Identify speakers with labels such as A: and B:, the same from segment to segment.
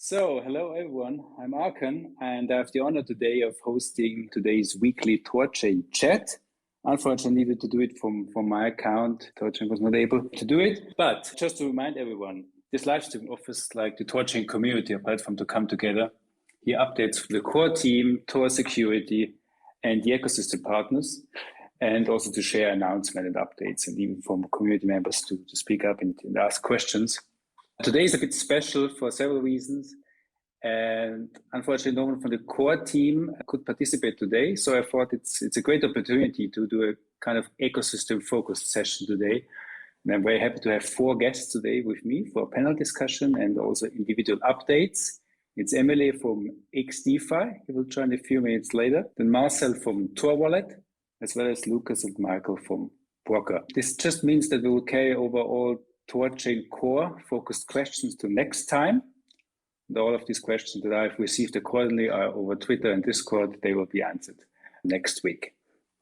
A: So, hello everyone, I'm Arkan and I have the honor today of hosting today's weekly THORChain chat. Unfortunately, I needed to do it from my account. THORChain was not able to do it. But just to remind everyone, this live stream offers like the THORChain community, a platform to come together, hear updates from the core team, Torah security, and the ecosystem partners, and also to share announcements and updates, and even from community members to speak up and ask questions. Today is a bit special for several reasons, and unfortunately no one from the core team could participate today, so I thought it's a great opportunity to do a kind of ecosystem focused session today. And I'm very happy to have 4 guests today with me for a panel discussion and also individual updates. It's Emily from XDEFI, he will join a few minutes later, then Marcel from Thorwallet, as well as Lucas and Michael from Brokkr. This just means that we will carry over all THORChain core focused questions to next time. And all of these questions that I've received accordingly are over Twitter and Discord. They will be answered next week.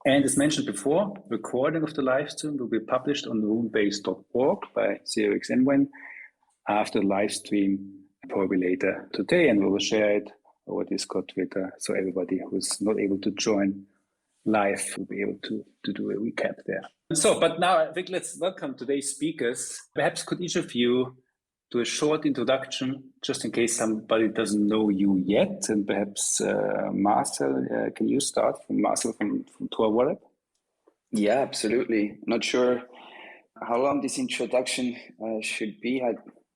A: And as mentioned before, recording of the live stream will be published on runebase.org by CRXNWEN after the live stream, probably later today, and we will share it over Discord, Twitter, so everybody who's not able to join live will be able to do a recap there. So, but now I think let's welcome today's speakers. Perhaps could each of you do a short introduction, just in case somebody doesn't know you yet, and perhaps Marcel, can you start from Marcel from Thorwallet?
B: Yeah, absolutely. Not sure how long this introduction should be.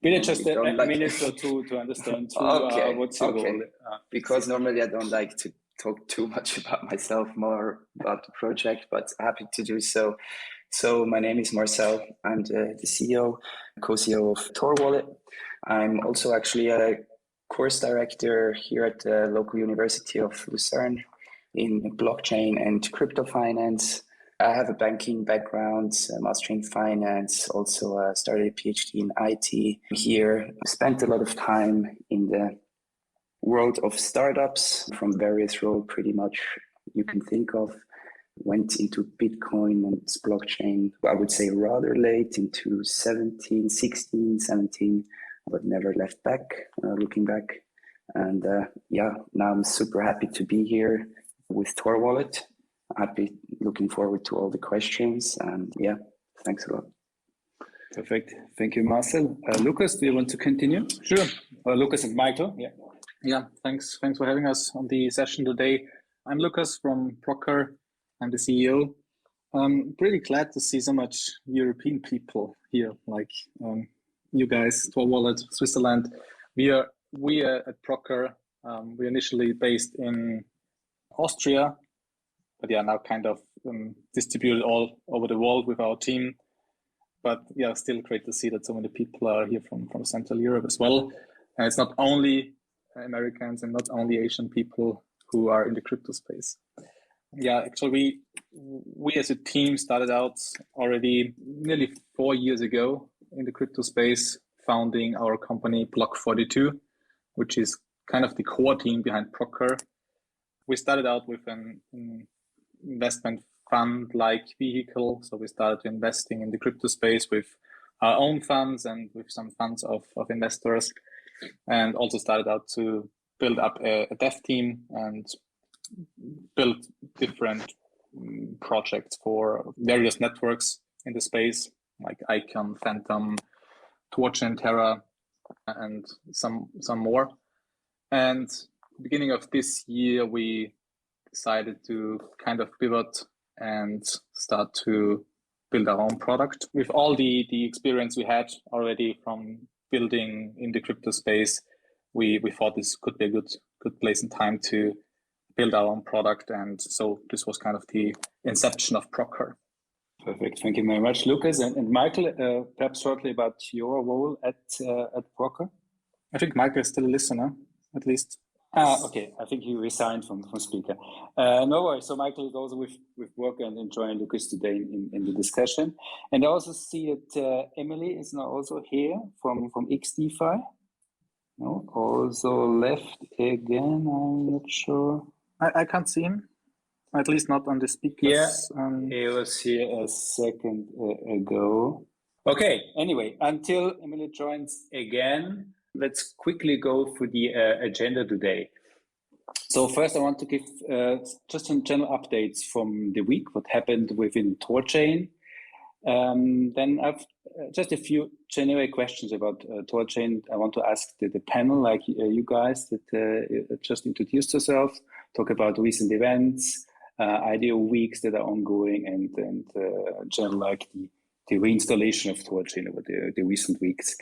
A: Maybe just a minute or two to understand what's your role.
B: Because normally I don't like to talk too much about myself, more about the project, but happy to do so. So my name is Marcel. I'm the CEO, co-CEO of Thorwallet. I'm also actually a course director here at the local University of Lucerne in blockchain and crypto finance. I have a banking background, a master in finance, also started a PhD in IT here. Spent a lot of time in the world of startups from various roles, pretty much you can think of. Went into Bitcoin and blockchain, I would say rather late, into 16, 17, but never left back, looking back. And now I'm super happy to be here with Thorwallet. Looking forward to all the questions, and thanks a lot.
A: Perfect. Thank you, Marcel. Lucas, do you want to continue?
C: Sure.
A: Lucas and Michael.
C: Yeah, thanks for having us on the session today. I'm Lucas from Brokkr. I'm the CEO. I'm pretty glad to see so much European people here, like you guys, Thorwallet, Switzerland. We are at Brokkr. We're initially based in Austria, but now kind of distributed all over the world with our team. But still great to see that so many people are here from Central Europe as well. And it's not only Americans and not only Asian people who are in the crypto space. Actually, we as a team started out already nearly 4 years ago in the crypto space, founding our company Block42, which is kind of the core team behind Brokkr. We started out with an investment fund-like vehicle. So we started investing in the crypto space with our own funds and with some funds of investors, and also started out to build up a dev team and build different projects for various networks in the space, like Icon, Phantom, THORChain, Terra, and some more. And beginning of this year, we decided to kind of pivot and start to build our own product. With all the experience we had already from building in the crypto space, we thought this could be a good place and time to build our own product. And so this was kind of the inception of Brokkr.
A: Perfect. Thank you very much, Lucas. And Michael, perhaps shortly about your role at Brokkr.
C: I think Michael is still a listener, at least.
A: Okay. I think he resigned from speaker. No worries. So Michael is also with Brokkr and joining Lucas today in the discussion. And I also see that Emily is now also here from XDEFI. No, also left again. I'm not sure.
C: I can't see him, at least not on the speakers.
A: He was here a second ago. Okay, anyway, until Emily joins again, let's quickly go through the agenda today. So first I want to give just some general updates from the week, what happened within THORChain. Then I've just a few generic questions about THORChain. I want to ask the panel, like you guys, that just introduced yourself, talk about recent events, IDO weeks that are ongoing, and general like the reinstallation of THORChain over the recent weeks.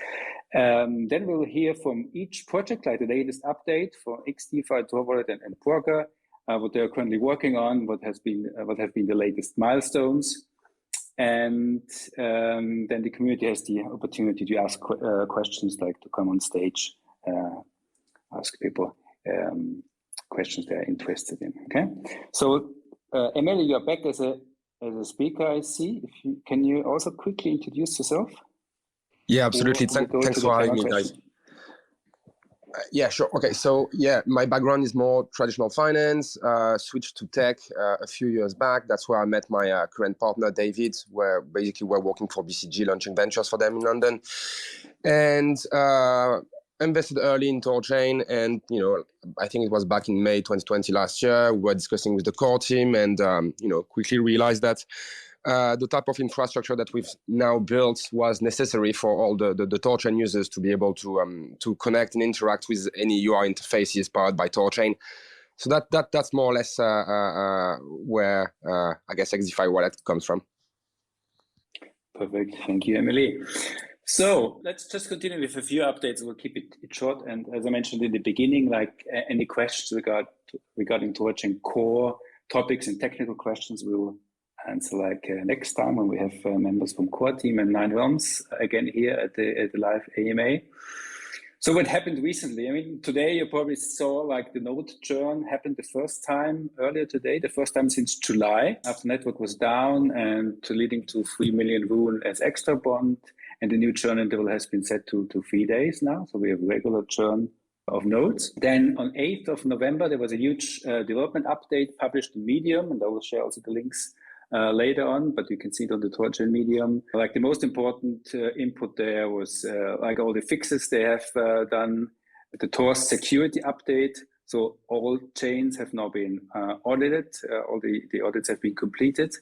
A: Then we'll hear from each project, like the latest update for XDEFI, Thorwallet, and Brokkr, what they're currently working on, what have been the latest milestones. And then the community has the opportunity to ask questions, like to come on stage, ask people questions they're interested in. Okay, so Emily, you're back as a speaker, I see. Can you also quickly introduce yourself?
D: Yeah, absolutely. Thanks for having me, guys. Yeah, sure. Okay, so yeah, my background is more traditional finance, switched to tech a few years back. That's where I met my current partner, David, where basically we're working for BCG, launching ventures for them in London. And invested early in THORChain, and I think it was back in May 2020 last year. We were discussing with the core team, and quickly realized that the type of infrastructure that we've now built was necessary for all the THORChain users to be able to connect and interact with any UI interfaces powered by THORChain. So that's more or less where I guess XDEFI wallet comes from.
A: Perfect. Thank you, Emily. So let's just continue with a few updates. We'll keep it short. And as I mentioned in the beginning, like any questions regarding THORChain core topics and technical questions, we'll answer like next time when we have members from core team and 9 realms again here at the live AMA. So what happened recently? I mean, today you probably saw like the node churn happened the first time earlier today, the first time since July, after network was down and leading to 3 million rune as extra bond. And the new churn interval has been set to 3 days now. So we have regular churn of nodes. Then on 8th of November, there was a huge development update published in Medium, and I will share also the links later on, but you can see it on the THORChain Medium. Like the most important input there was like all the fixes they have done, the Tor security update. So all chains have now been audited, all the audits have been completed.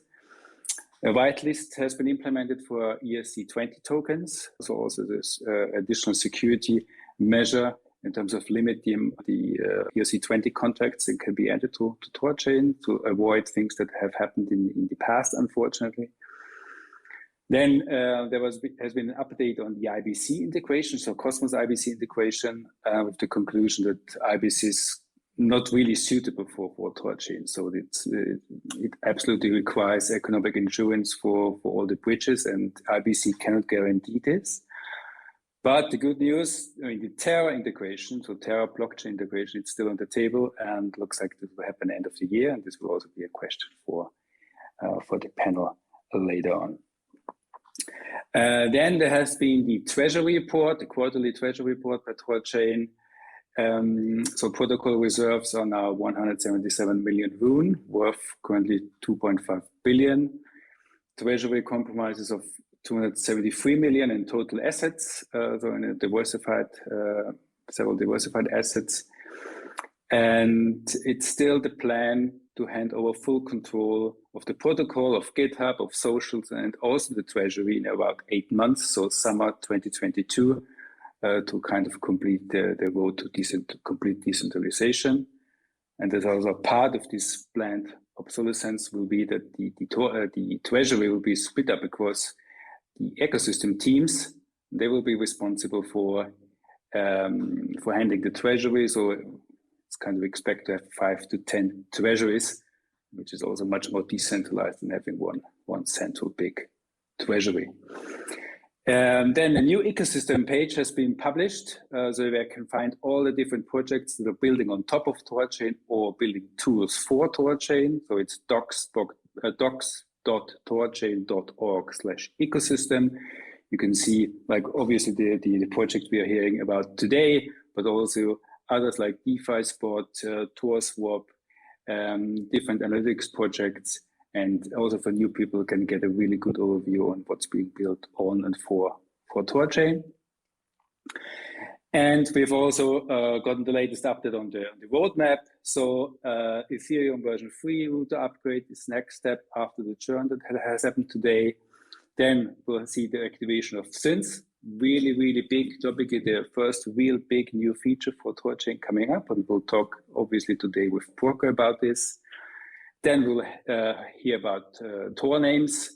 A: A whitelist has been implemented for ERC20 tokens. So also this additional security measure in terms of limit the ERC20 contracts that can be added to THORChain to avoid things that have happened in the past, unfortunately. Then there has been an update on the Ibc integration, so Cosmos Ibc integration, with the conclusion that Ibc is not really suitable for THORChain. So it absolutely requires economic insurance for all the bridges, and Ibc cannot guarantee this. But the good news, I mean, the Terra integration, so Terra blockchain integration, it's still on the table and looks like this will happen end of the year. And this will also be a question for the panel later on. Then there has been the Treasury Report, the quarterly Treasury Report by THORChain. So protocol reserves are now 177 million rune, worth currently 2.5 billion. Treasury compromises of 273 million in total assets, so in a diversified, several diversified assets. And it's still the plan to hand over full control of the protocol, of GitHub, of socials, and also the Treasury in about 8 months, so summer 2022, to kind of complete the road to complete decentralization. And there's also part of this planned obsolescence will be that the Treasury will be split up across the ecosystem teams. They will be responsible for handling the Treasury. So it's kind of expect to have 5 to 10 treasuries, which is also much more decentralized than having one central big treasury. Then a new ecosystem page has been published, so you can find all the different projects that are building on top of THORChain or building tools for THORChain. So it's docs.thorchain.org/ecosystem. You can see, like, obviously the project we are hearing about today, but also others like DeFi Spot, ThorSwap, different analytics projects, and also for new people can get a really good overview on what's being built on and for THORChain. And we've also gotten the latest update on the roadmap. So Ethereum version 3 router upgrade is next step after the churn that has happened today. Then we'll see the activation of SYNs. Really, really big topic, the first real big new feature for THORChain coming up. And we'll talk obviously today with Brokkr about this. Then we'll hear about Torah names.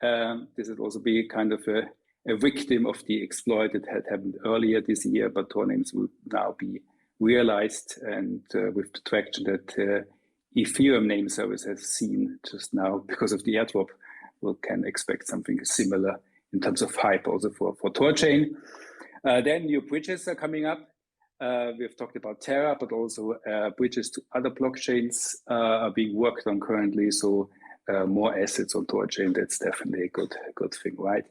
A: This will also be kind of a victim of the exploit that had happened earlier this year, but Torah names will now be realized, and with the traction that Ethereum name service has seen just now because of the airdrop, we can expect something similar in terms of hype also for THORChain. Then new bridges are coming up. We've talked about Terra, but also bridges to other blockchains are being worked on currently. So more assets on THORChain, that's definitely a good thing, right?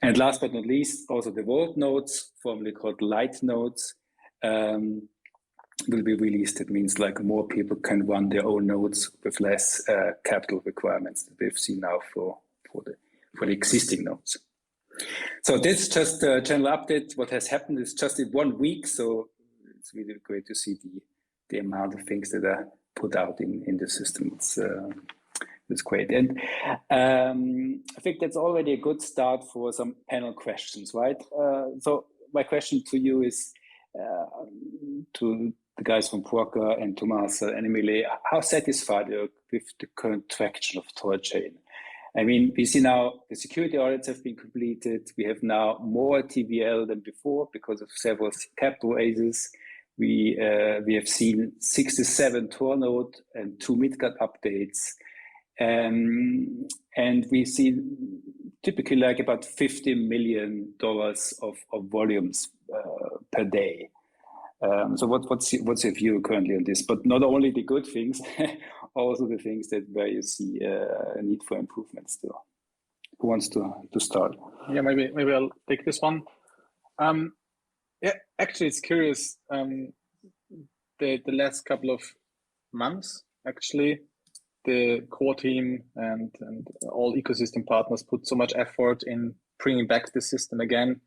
A: And last but not least, also the vault nodes, formerly called light nodes, will be released. It means like more people can run their own nodes with less capital requirements that we've seen now for the existing nodes. So this is just a general update. What has happened is just in 1 week, so it's really great to see the amount of things that are put out in the system. It's great. And I think that's already a good start for some panel questions, right? So my question to you is, to the guys from Brokkr and to Marcel and Emile, how satisfied are you with the current traction of THORChain? I mean, we see now the security audits have been completed. We have now more TVL than before because of several capital raises. We have seen 67 Tor node and 2 Midgard updates. And we see typically like about $50 million of volumes per day. So what's your view currently on this? But not only the good things, also the things that where you see a need for improvement still. Who wants to start?
C: Yeah, maybe I'll take this one. Yeah, actually, it's curious. The last couple of months, actually, the core team and all ecosystem partners put so much effort in bringing back the system again.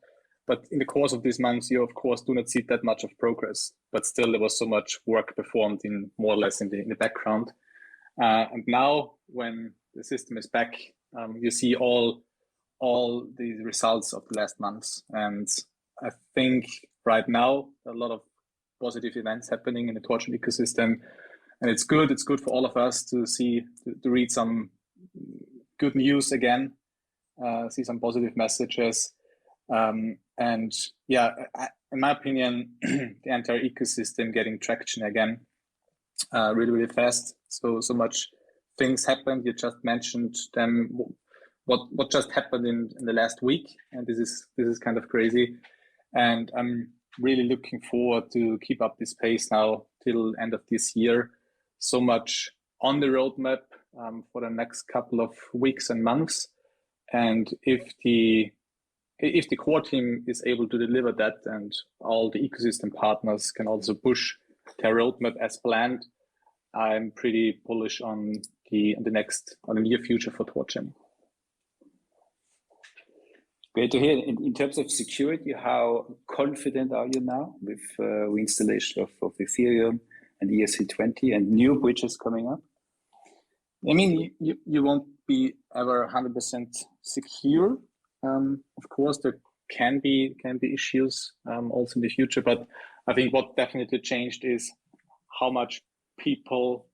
C: But in the course of these months, you of course do not see that much of progress. But still, there was so much work performed in more or less in the background. And now, when the system is back, you see all the results of the last months. And I think right now a lot of positive events happening in the THORChain ecosystem, and it's good. It's good for all of us to read some good news again, see some positive messages. And yeah, in my opinion, the entire ecosystem getting traction again, really, really fast. So much things happened. You just mentioned them. What just happened in the last week, and this is kind of crazy. And I'm really looking forward to keep up this pace now till end of this year. So much on the roadmap for the next couple of weeks and months. And if the core team is able to deliver that, and all the ecosystem partners can also push their roadmap as planned, I'm pretty bullish on the near future for THORChain.
A: Great to hear. In terms of security, how confident are you now with reinstallation of Ethereum and ERC20 and new bridges coming up?
C: I mean, you won't be ever 100% secure. Of course, there can be issues also in the future, but I think what definitely changed is how much people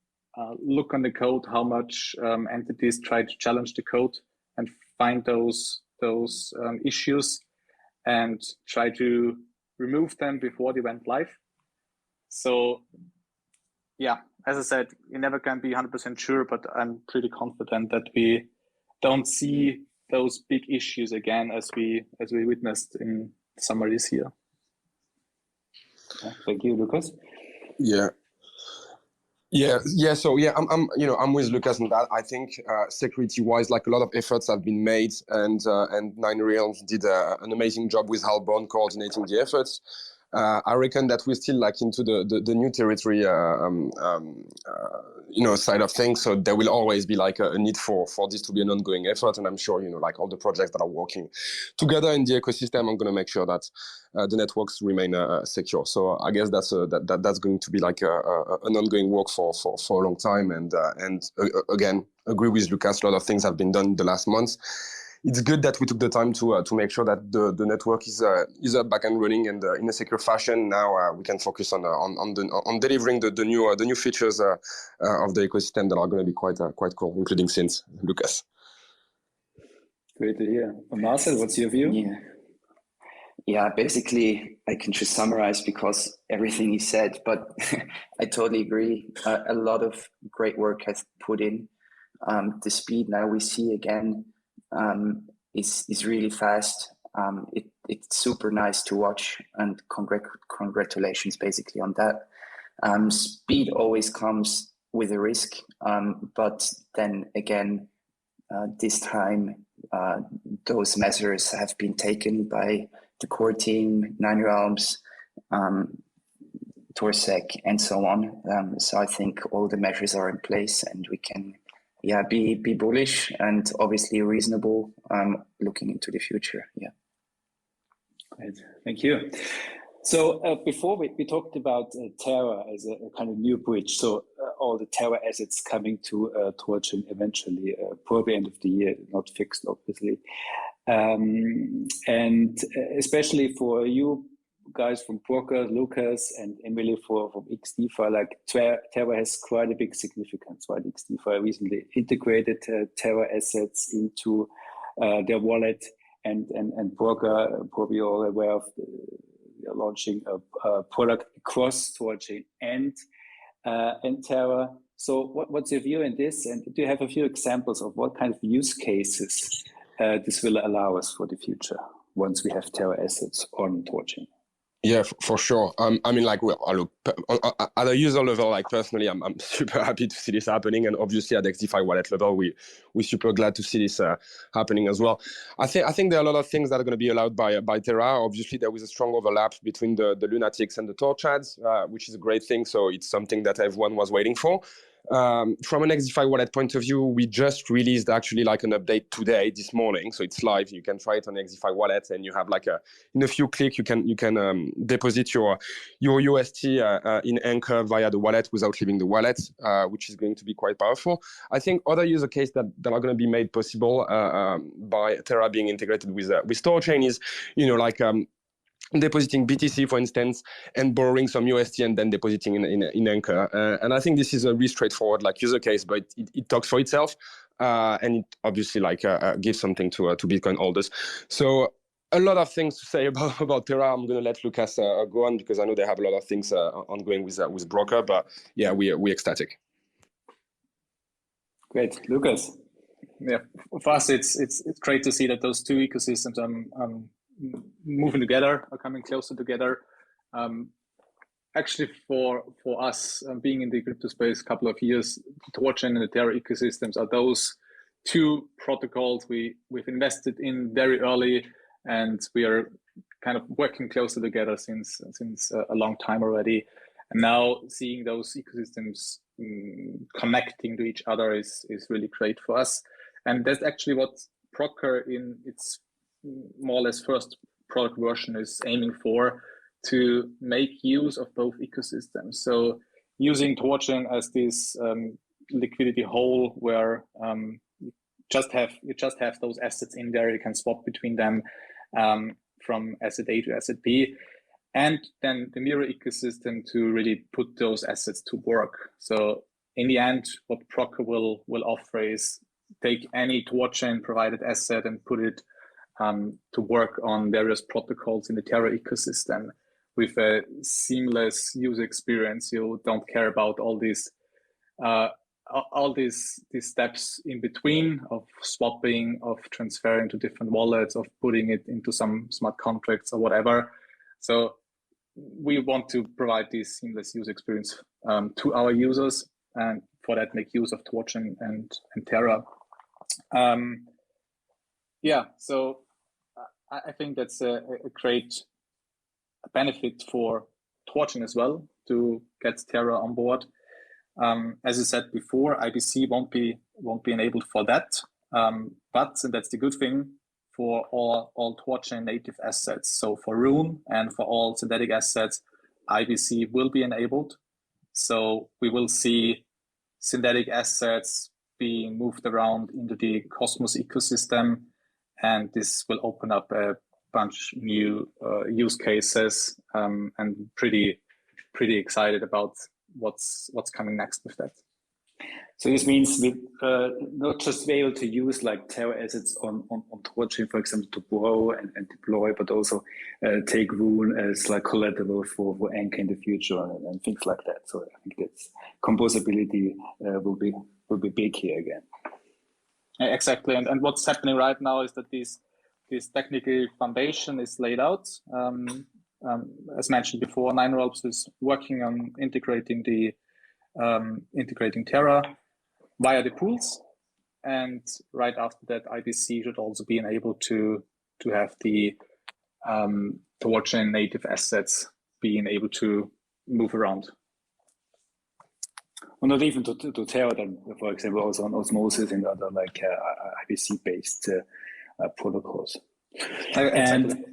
C: look on the code, how much entities try to challenge the code and find those issues and try to remove them before they went live. So yeah, as I said, you never can be 100% sure, but I'm pretty confident that we don't see those big issues again as we witnessed in summer this year.
A: Thank you, Lucas.
D: So I'm with Lucas on that. I think security-wise, like a lot of efforts have been made, and Nine Realms did an amazing job with Halborn coordinating the efforts. I reckon that we're still like into the new territory, side of things. So there will always be like a need for this to be an ongoing effort. And I'm sure, like all the projects that are working together in the ecosystem, I'm going to make sure that the networks remain secure. So I guess that's going to be like an ongoing work for a long time. And again, agree with Lucas. A lot of things have been done the last months. It's good that we took the time to make sure that the network is up, back and running, and in a secure fashion. Now we can focus on delivering the new features of the ecosystem that are going to be quite cool, including SYNs. Lucas.
A: Great to hear. Marcel, what's your view?
B: Yeah, basically I can just summarize because everything he said, but I totally agree. A lot of great work has put in. The speed now we see again is really fast. It's super nice to watch, and congratulations basically on that. Speed always comes with a risk, but then again, this time those measures have been taken by the core team, 9 Realms, ThorSec, and so on. So I think all the measures are in place, and we can be bullish and obviously reasonable looking into the future. Yeah.
A: Great. Thank you. So before we talked about Terra as a kind of new bridge. So all the Terra assets coming to THORChain eventually, probably end of the year, not fixed, obviously. And especially for you guys from Brokkr, Lucas, and Emily from XDEFI, like Terra has quite a big significance, right? XDEFI recently integrated Terra assets into their wallet, and Brokkr, probably all aware of launching a product across THORChain and Terra. So what's your view on this? And do you have a few examples of what kind of use cases this will allow us for the future once we have Terra assets on THORChain?
D: Yeah, for sure. I mean, like, well, look, at a user level, like personally, I'm super happy to see this happening, and obviously at XDEFI wallet level, we're super glad to see this happening as well. I think there are a lot of things that are going to be allowed by Terra. Obviously, there was a strong overlap between the lunatics and the THORChads, which is a great thing. So it's something that everyone was waiting for. From an XDEFI wallet point of view, we just released actually like an update today, this morning. So it's live. You can try it on XDEFI wallet, and you have like in a few clicks, you can deposit your UST in Anchor via the wallet without leaving the wallet, which is going to be quite powerful. I think other use cases that are going to be made possible by Terra being integrated with THORChain is, depositing BTC, for instance, and borrowing some UST and then depositing in Anchor. And I think this is a really straightforward like user case, but it talks for itself, and it obviously gives something to Bitcoin holders. So a lot of things to say about Terra. I'm going to let Lucas go on because I know they have a lot of things ongoing with Brokkr, but yeah, we're ecstatic.
A: Great, Lucas.
C: Yeah, for us, it's great to see that those two ecosystems moving together, are coming closer together. Actually, for us, being in the crypto space a couple of years, THORChain and the Terra ecosystems are those two protocols we've invested in very early, and we are kind of working closer together since a long time already. And now seeing those ecosystems connecting to each other is really great for us. And that's actually what Brokkr in its more or less first product version is aiming for, to make use of both ecosystems. So using THORChain as this liquidity hole where you just have those assets in there, you can swap between them from asset A to asset B, and then the mirror ecosystem to really put those assets to work. So in the end, what Brokkr will offer is take any THORChain provided asset and put it to work on various protocols in the Terra ecosystem with a seamless user experience. You don't care about all these steps in between of swapping, of transferring to different wallets, of putting it into some smart contracts or whatever. So we want to provide this seamless user experience to our users, and for that make use of THORChain and Terra. So I think that's a great benefit for THORChain as well to get Terra on board. As you said before, IBC won't be enabled for that, but and that's the good thing for all THORChain native assets. So for Rune and for all synthetic assets, IBC will be enabled. So we will see synthetic assets being moved around into the Cosmos ecosystem, and this will open up a bunch of new use cases, and pretty excited about what's coming next with that.
A: So this means we not just be able to use like Terra assets on THORChain, for example, to borrow and deploy, but also take Rune as like collateral for Anchor in the future and things like that. So I think that's composability will be big here again.
C: Exactly, and what's happening right now is that this technical foundation is laid out. As mentioned before, 9ropes is working on integrating Terra via the pools, and right after that, IBC should also be enabled to have the THORChain native assets being able to move around.
A: Well, not even to Terra, then, for example, also on Osmosis and other like IBC-based protocols.
C: Exactly.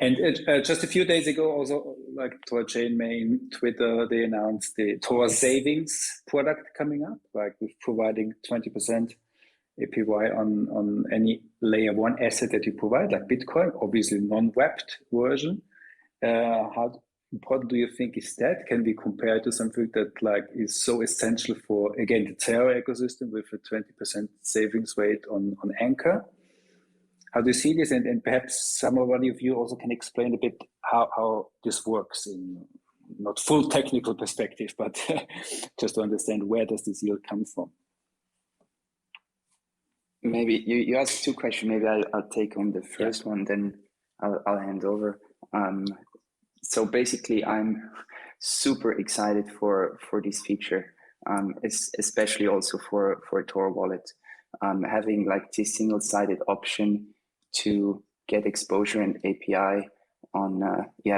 A: And just a few days ago, also like THORChain main Twitter, they announced the Torah savings product coming up, like with providing 20% APY on any layer 1 asset that you provide, like Bitcoin, obviously non-wrapped version. How important do you think is that? Can be compared to something that like is so essential for, again, the Terra ecosystem with a 20% savings rate on Anchor? How do you see this? And perhaps somebody of you also can explain a bit how this works in not full technical perspective, but just to understand where does this yield come from?
B: Maybe you asked 2 questions. Maybe I'll take on the first one, then I'll hand over. So basically, I'm super excited for this feature, especially also for Thorwallet. Having like this single-sided option to get exposure and API on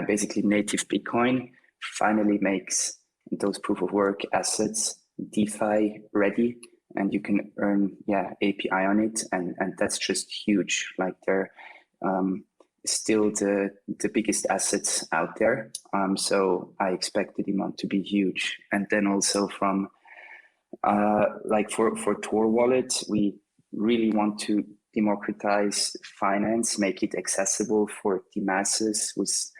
B: basically native Bitcoin finally makes those proof of work assets DeFi ready, and you can earn API on it, and that's just huge. Like they're still the biggest assets out there, so I expect the demand to be huge. And then also from like for Thorwallet, we really want to democratize finance, make it accessible for the masses with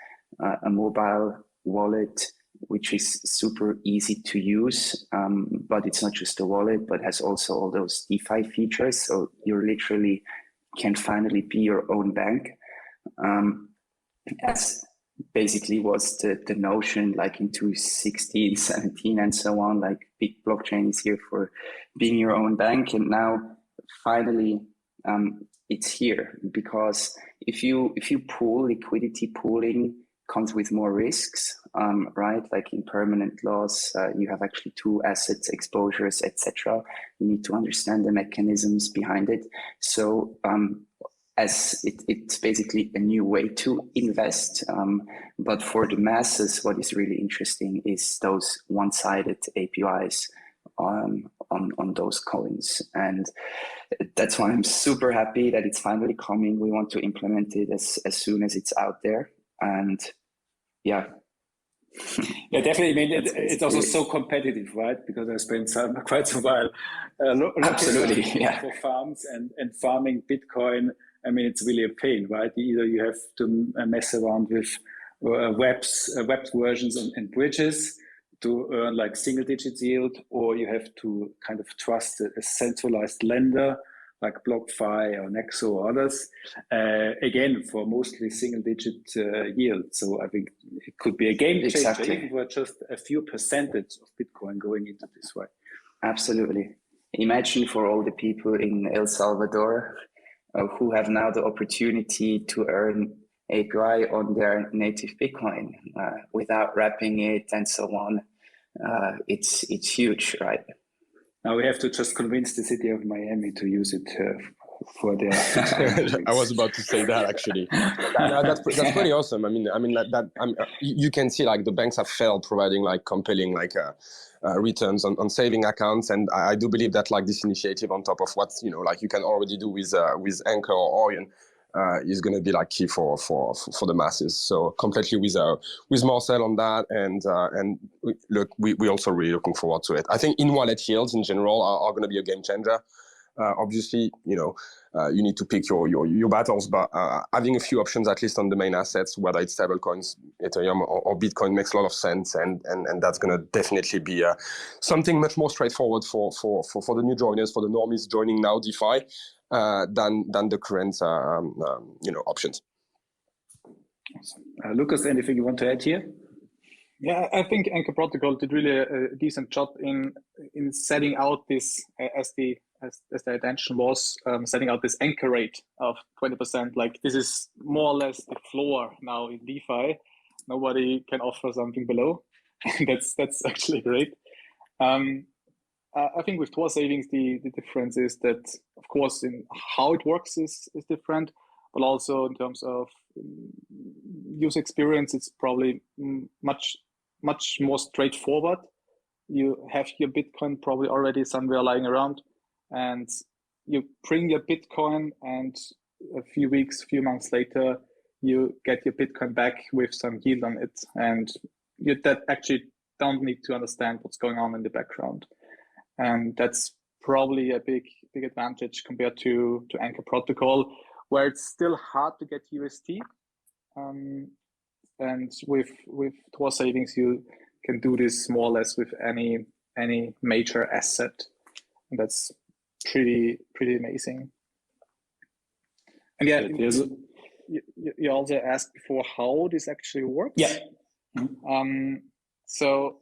B: a mobile wallet, which is super easy to use. But it's not just a wallet, but has also all those DeFi features. So you literally can finally be your own bank. As basically was the notion like in 2016, 17 and so on, like big blockchain is here for being your own bank. And now finally, it's here, because if you pool, liquidity pooling comes with more risks, right? Like in permanent loss, you have actually 2 assets, exposures, etc. You need to understand the mechanisms behind it. So as it's basically a new way to invest. But for the masses, what is really interesting is those one-sided APIs on those coins. And that's why I'm super happy that it's finally coming. We want to implement it as soon as it's out there. And yeah,
A: definitely. I mean, it's also so competitive, right? Because I spent quite some while
B: absolutely
A: for farms and farming Bitcoin. I mean, it's really a pain, right? Either you have to mess around with web versions and bridges to earn like single digit yield, or you have to kind of trust a centralized lender like BlockFi or Nexo or others, again, for mostly single digit yield. So I think it could be a game changer,
B: exactly,
A: even for just a few percentage of Bitcoin going into this way.
B: Absolutely. Imagine for all the people in El Salvador who have now the opportunity to earn API on their native Bitcoin without wrapping it and so on. It's huge, right?
A: Now we have to just convince the city of Miami to use it for their.
D: I was about to say that actually. That's pretty awesome. I mean you can see like the banks have failed providing like compelling like returns on saving accounts, and I do believe that like this initiative on top of what like you can already do with Anchor or Orion is going to be like key for the masses. So completely with Marcel on that, and look, we also really looking forward to it. I think in-wallet yields in general are going to be a game changer. Obviously, you need to pick your battles, but having a few options at least on the main assets, whether it's stablecoins, Ethereum or Bitcoin, makes a lot of sense, and that's going to definitely be something much more straightforward for the new joiners, for the normies joining now DeFi, than the current options.
A: Lucas, anything you want to add here?
C: Yeah, I think Anchor Protocol did really a decent job in setting out this as the intention was, setting out this anchor rate of 20%. Like this is more or less the floor now in DeFi. Nobody can offer something below. that's actually great. I think with Thor savings, the difference is that, of course, in how it works is different, but also in terms of user experience, it's probably much more straightforward. You have your Bitcoin probably already somewhere lying around, and you bring your Bitcoin, and a few months later, you get your Bitcoin back with some yield on it, and you that actually don't need to understand what's going on in the background. And that's probably a big advantage compared to Anchor Protocol, where it's still hard to get UST. And with Thor savings, you can do this more or less with any major asset. And that's pretty amazing. And yeah, you also asked before how this actually works.
A: Yeah.
C: So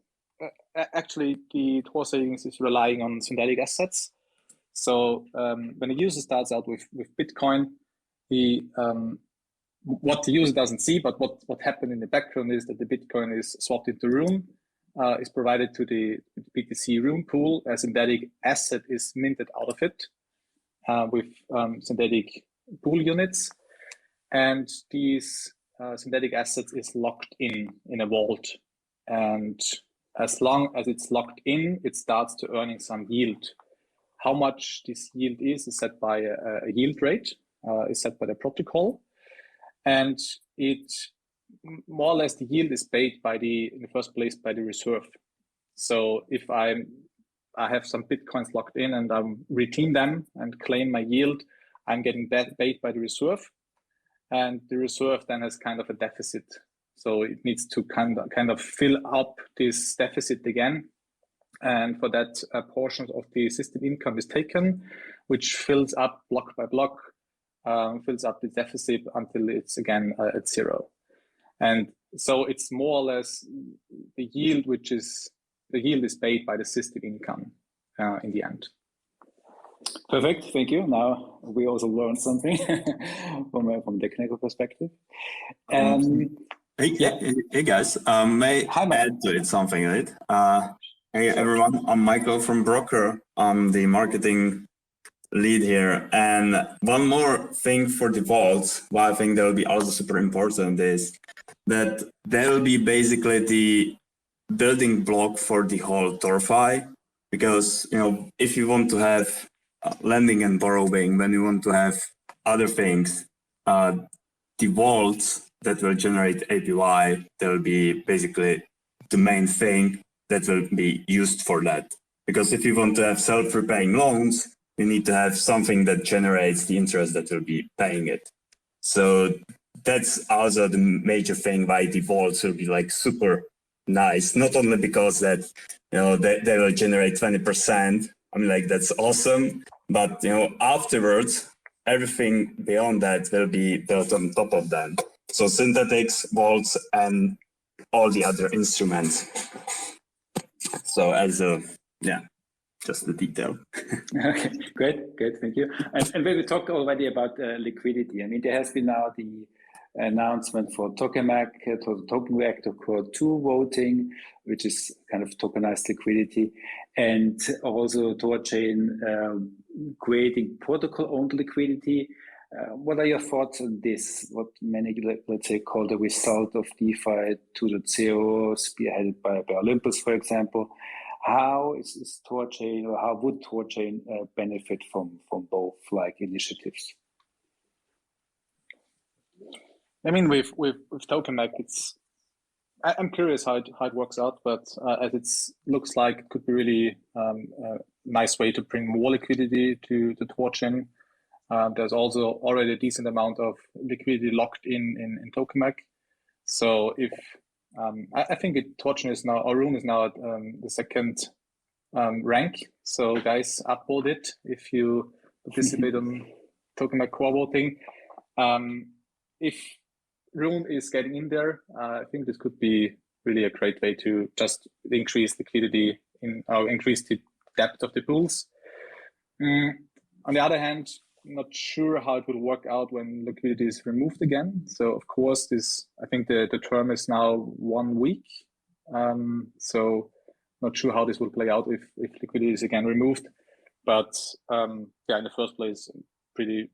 C: actually, the Thor savings is relying on synthetic assets. So when a user starts out with Bitcoin, what the user doesn't see, but what happened in the background is that the Bitcoin is swapped into Rune, is provided to the BTC Rune pool. A synthetic asset is minted out of it with synthetic pool units, and these synthetic assets is locked in a vault, and as long as it's locked in, it starts to earning some yield. How much this yield is set by a yield rate, is set by the protocol, and it more or less the yield is paid in the first place by the reserve. So if I have some Bitcoins locked in and I redeem them and claim my yield, I'm getting that paid by the reserve, and the reserve then has kind of a deficit. So it needs to kind of fill up this deficit again. And for that, a portion of the system income is taken, which fills up block by block, fills up the deficit until it's again at zero. And so it's more or less the yield, the yield is paid by the system income in the end.
A: Perfect, thank you. Now we also learned something from a technical perspective.
E: Hey guys, may I add to it something, right? Hey everyone, I'm Michael from Brokkr. I'm the marketing lead here. And one more thing for the vaults, what I think that will be also super important is that they will be basically the building block for the whole THORFi. Because, if you want to have lending and borrowing, when you want to have other things, the vaults that will generate APY, that will be basically the main thing that will be used for that. Because if you want to have self-repaying loans, you need to have something that generates the interest that will be paying it. So that's also the major thing why the vaults will be like super nice. Not only because that, they will generate 20%. I mean, like, that's awesome. But, afterwards, everything beyond that will be built on top of that. So synthetics, vaults, and all the other instruments. So just the detail.
A: Okay, great, thank you. And we talked already about liquidity. I mean, there has been now the announcement for token reactor core 2 voting, which is kind of tokenized liquidity, and also THORChain creating protocol-owned liquidity. What are your thoughts on this? What many, let's say, call the result of DeFi 2.0, spearheaded by Olympus, for example. How is THORChain, or how would THORChain benefit from both like initiatives?
C: I mean, with TokenMac, I'm curious how it works out, but as it looks like it could be really a nice way to bring more liquidity to THORChain. There's also already a decent amount of liquidity locked in TokenMac. So if I think THORChain is now, or Rune is now at the second rank. So guys, upvote it if you participate on TokenMac core voting. If Rune is getting in there, I think this could be really a great way to just increase liquidity increase the depth of the pools. On the other hand, I'm not sure how it will work out when liquidity is removed again. So of course, I think the term is now 1 week. So not sure how this will play out if liquidity is again removed. But yeah, in the first place, pretty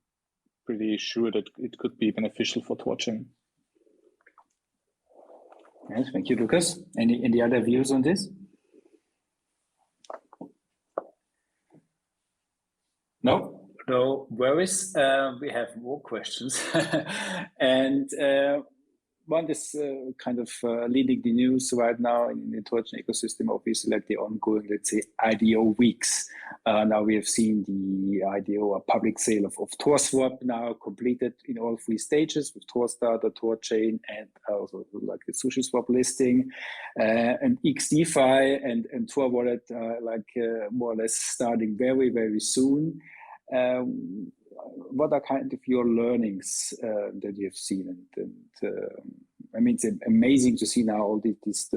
C: sure that it could be beneficial for THORChain.
A: Yes, thank you, Lucas. Any other views on this? No worries. We have more questions. And one is kind of leading the news right now in the THORChain ecosystem, obviously, like the ongoing, let's say, IDO weeks. Now we have seen the IDO, or public sale of ThorSwap, now completed in all 3 stages with ThorStarter, THORChain, and also like the SushiSwap listing, and XDEFI and Torwallet, more or less starting very, very soon. What are kind of your learnings that you've seen? And I mean, it's amazing to see now all these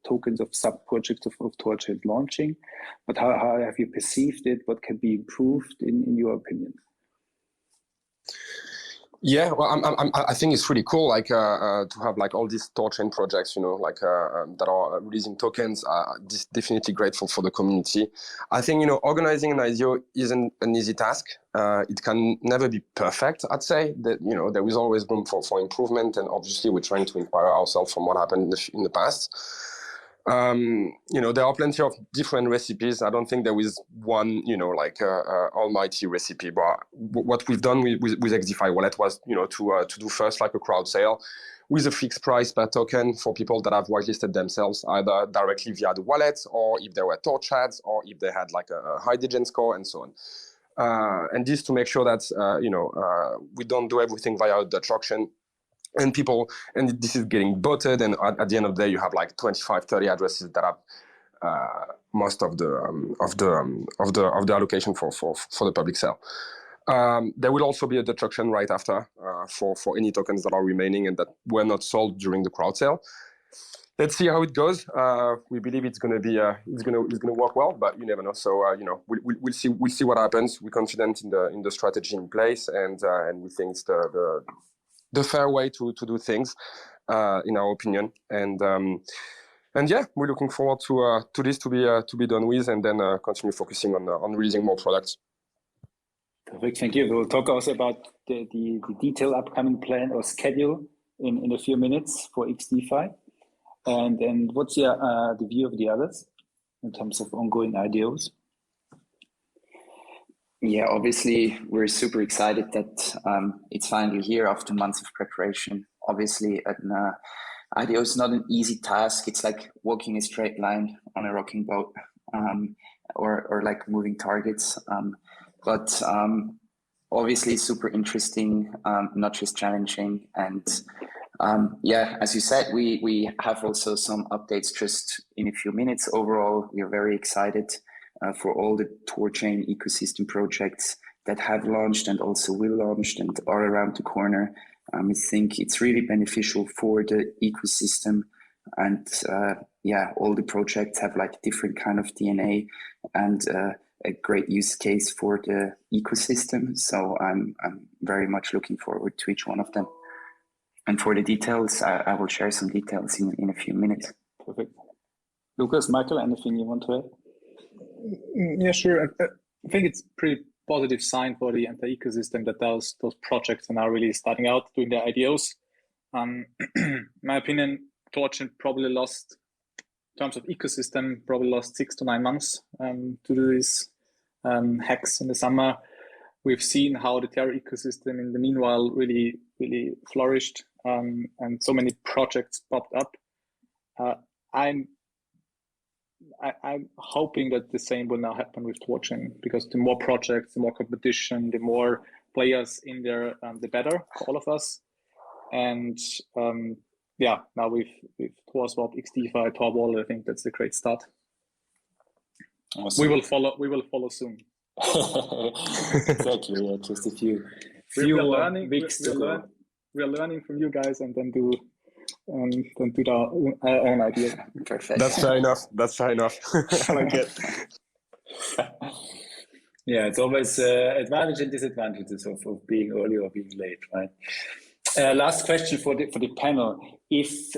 A: tokens of sub-projects of THORChain launching, but how have you perceived it? What can be improved in your opinion?
D: Yeah, well, I think it's really cool, like to have like all these THORChain projects, you know, like that are releasing tokens. Definitely grateful for the community. I think, you know, organizing an IDO isn't an easy task. It can never be perfect. I'd say that, you know, there is always room for improvement, and obviously we're trying to inspire ourselves from what happened in the past. You know, there are plenty of different recipes. I don't think there is one, you know, like almighty recipe. But what we've done with XDEFI Wallet was, you know, to do first like a crowd sale with a fixed price per token for people that have whitelisted themselves, either directly via the wallet, or if they were torch ads, or if they had like a high degen score, and so on. And this to make sure that you know, we don't do everything via a Dutch auction. And this is getting botted, and at the end of the day, you have like 25-30 addresses that have most of the allocation for the public sale. There will also be a Dutch auction right after for any tokens that are remaining and that were not sold during the crowd sale. Let's see how it goes. We believe it's going to work well, but you never know. So you know, we'll see what happens. We're confident in the strategy in place, and we think it's the fair way to do things, in our opinion. And yeah, we're looking forward to this to be done with, and then continue focusing on releasing more products.
A: Perfect, thank you. We'll talk also about the detailed upcoming plan or schedule in a few minutes for XDEFI. And what's the view of the others in terms of ongoing IDOs?
B: Yeah, obviously, we're super excited that it's finally here after months of preparation. Obviously, an IDO is not an easy task. It's like walking a straight line on a rocking boat, or like moving targets. But obviously, super interesting, not just challenging. And yeah, as you said, we have also some updates just in a few minutes. Overall, we are very excited for all the THORChain ecosystem projects that have launched and also will launch and are around the corner. I think it's really beneficial for the ecosystem, and yeah, all the projects have like different kind of DNA and a great use case for the ecosystem. So I'm very much looking forward to each one of them. And for the details, I will share some details in a few minutes.
A: Perfect. Lucas, Michael, anything you want to add?
C: Yeah, sure. I think it's pretty positive sign for the entire ecosystem that those projects are now really starting out doing their IDOs. In my opinion, THORChain probably lost, in terms of ecosystem, probably lost 6 to 9 months to do these hacks in the summer. We've seen how the Terra ecosystem in the meanwhile really flourished, and so many projects popped up. I'm hoping that the same will now happen with THORChain, because the more projects, the more competition, the more players in there, the better for all of us. And yeah, now with ThorSwap, XDEFI, Thorwallet, I think that's a great start.
A: Awesome.
C: We will follow soon.
A: Exactly. Yeah, just a few weeks to go.
C: We are learning from you guys, and then do our own idea.
B: Perfect.
D: That's fair enough. I like it.
A: Yeah, it's always advantage and disadvantages of being early or being late, right? Last question for the panel. If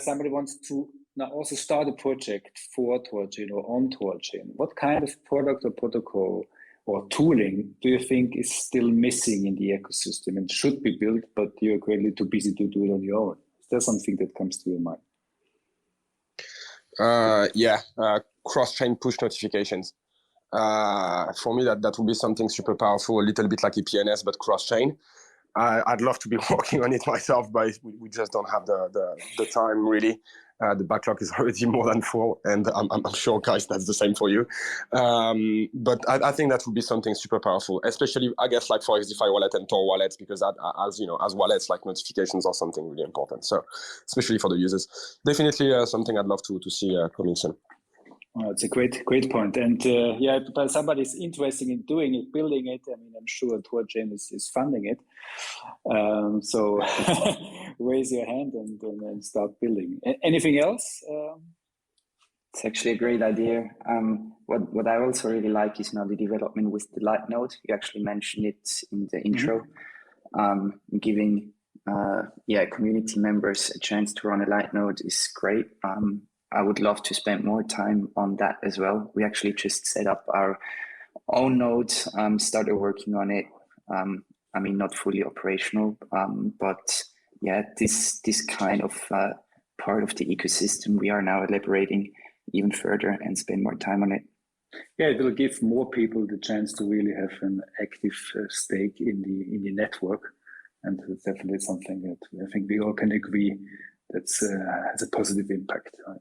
A: somebody wants to now also start a project for THORChain or on THORChain, what kind of product or protocol or tooling do you think is still missing in the ecosystem and should be built, but you're currently too busy to do it on your own? Is there something that comes to your mind?
D: Cross-chain push notifications. For me, that would be something super powerful, a little bit like EPNS, but cross-chain. I'd love to be working on it myself, but we just don't have the time really. The backlog is already more than full, and I'm sure, guys, that's the same for you. But I think that would be something super powerful, especially, I guess, like for XDEFI wallet and Tor wallets, because as you know, as wallets, like notifications are something really important. So, especially for the users, definitely something I'd love to see coming soon.
A: Oh, it's a great point. And yeah, but somebody is interested in doing it, building it. I mean, I'm sure THORChain is funding it. So raise your hand and start building. Anything else?
B: It's actually a great idea. What I also really like is now the development with the light node. You actually mentioned it in the intro, giving community members a chance to run a light node is great. I would love to spend more time on that as well. We actually just set up our own node, started working on it. I mean, not fully operational, but yeah, this kind of part of the ecosystem, we are now elaborating even further and spend more time on it.
A: Yeah, it will give more people the chance to really have an active stake in the network, and it's definitely something that I think we all can agree that's has a positive impact, right?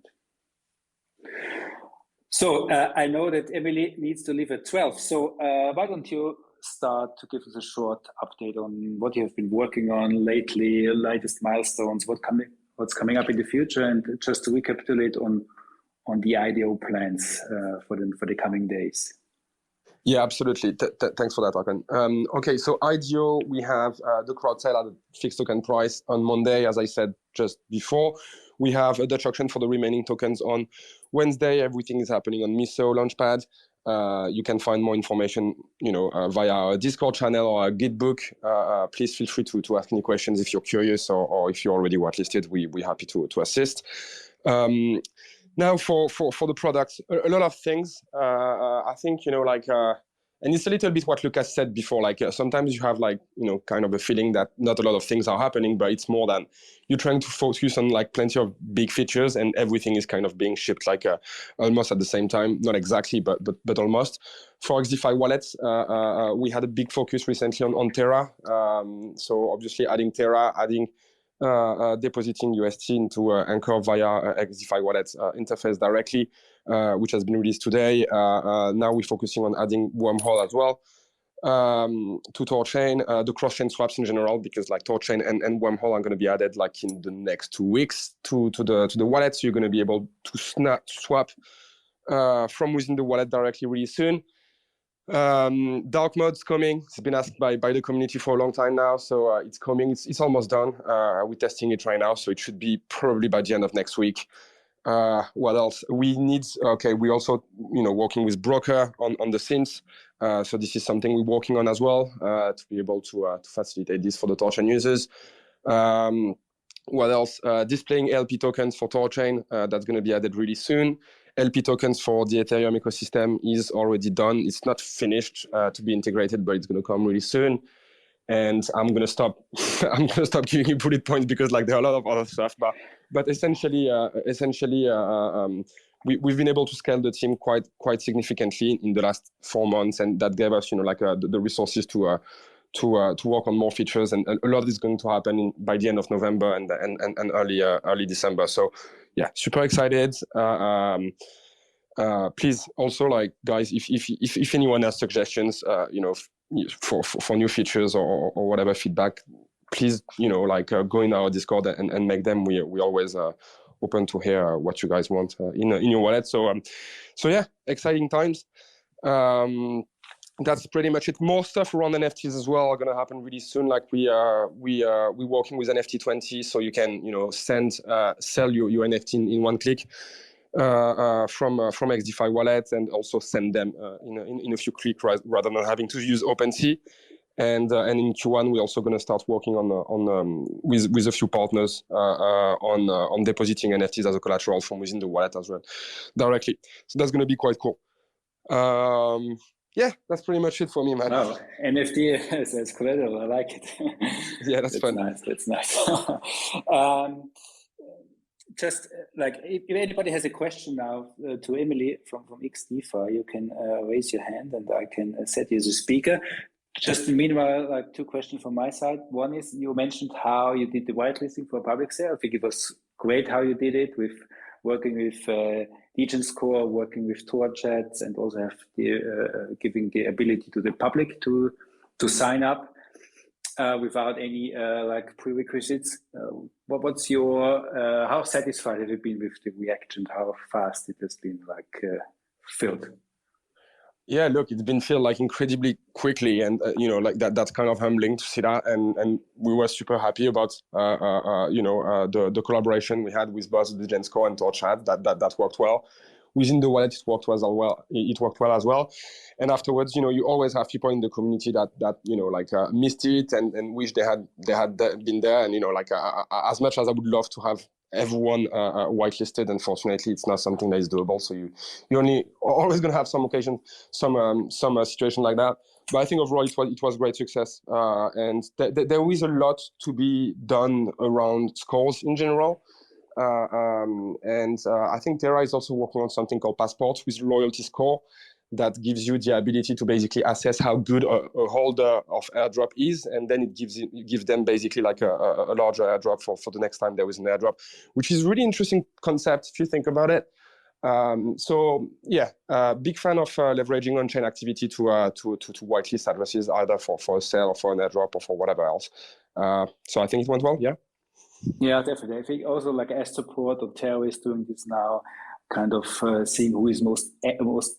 A: So I know that Emily needs to leave at 12. So why don't you start to give us a short update on what you have been working on lately, latest milestones, what's coming up in the future, and just to recapitulate on the IDO plans for the coming days.
D: Yeah, absolutely. Thanks for that, Hakan. Okay, so IDO, we have the crowd sale at a fixed token price on Monday, as I said just before. We have a Dutch auction for the remaining tokens on Wednesday. Everything is happening on Miso Launchpad. You can find more information, via our Discord channel or our Gitbook. Please feel free to ask any questions if you're curious, or if you're already whitelisted, we're happy to assist. Now for the products, a lot of things. I think, and it's a little bit what Lucas said before, sometimes you have kind of a feeling that not a lot of things are happening, but it's more than you're trying to focus on plenty of big features, and everything is kind of being shipped almost at the same time. Not exactly, but almost. For XDEFI wallets, we had a big focus recently on Terra. So obviously adding Terra, depositing UST into Anchor via XDEFI wallet interface directly, which has been released today. Now we're focusing on adding wormhole as well to THORChain, the cross-chain swaps in general, because THORChain and wormhole are going to be added in the next 2 weeks to the wallet. So you're going to be able to swap from within the wallet directly really soon. Dark mode's coming. It's been asked by the community for a long time now, so it's coming. It's almost done. We're testing it right now, so it should be probably by the end of next week. What else? We're also working with Brokkr on the synths. So this is something we're working on as well to be able to facilitate this for the THORChain users. What else? Displaying LP tokens for THORChain, that's going to be added really soon. LP tokens for the Ethereum ecosystem is already done. It's not finished to be integrated, but it's going to come really soon. And I'm going to stop. I'm going to stop giving you bullet points because like there are a lot of other stuff. But essentially, we've been able to scale the team quite significantly in the last 4 months, and that gave us, the resources to work on more features, and a lot is going to happen by the end of November and early December. So, yeah, super excited. Please also, like, guys, if anyone has suggestions, for new features or whatever feedback, please, go in our Discord and make them. We always open to hear what you guys want in your wallet. So yeah, exciting times. That's pretty much it. More stuff around NFTs as well are going to happen really soon. Like we're working with NFT20, so you can sell your NFT in one click from XDEFI wallet, and also send them in a few clicks rather than having to use OpenSea. And in Q1 we're also going to start working on with a few partners on depositing NFTs as a collateral from within the wallet as well directly. So that's going to be quite cool. Yeah, that's pretty much it for me, man.
A: Wow, NFT as collateral, I like it.
D: Yeah, that's fun.
A: Nice. That's nice. Just like if anybody has a question now to Emily from XDEFI, you can raise your hand and I can set you as a speaker. Just meanwhile, like 2 questions from my side. One is, you mentioned how you did the whitelisting for public sale. I think it was great how you did it, with working with DGen Score, working with THORChat, and also have the giving the ability to the public to sign up without any like prerequisites. What's your how satisfied have you been with the reaction? How fast it has been like filled?
D: Yeah, look, it's been filled like incredibly quickly, and like that's kind of humbling to see that, and we were super happy about the collaboration we had with both the DGen Score and THORChat. That worked well. Within the wallet, it worked well as well. And afterwards, you always have people in the community that missed it and wish they had been there. And as much as I would love to have everyone whitelisted, unfortunately, it's not something that is doable. So you're only always going to have some occasion, some situation like that. But I think overall it was great success, and there is a lot to be done around scores in general. I think Terra is also working on something called Passports with loyalty score that gives you the ability to basically assess how good a holder of airdrop is, and then it gives them basically like a larger airdrop for the next time there is an airdrop, which is a really interesting concept if you think about it. So yeah, big fan of leveraging on-chain activity to whitelist addresses, either for a sale or for an airdrop or for whatever else. So I think it went well. Yeah.
A: Yeah, definitely. I think also like as support of Terra is doing this now, kind of seeing who is most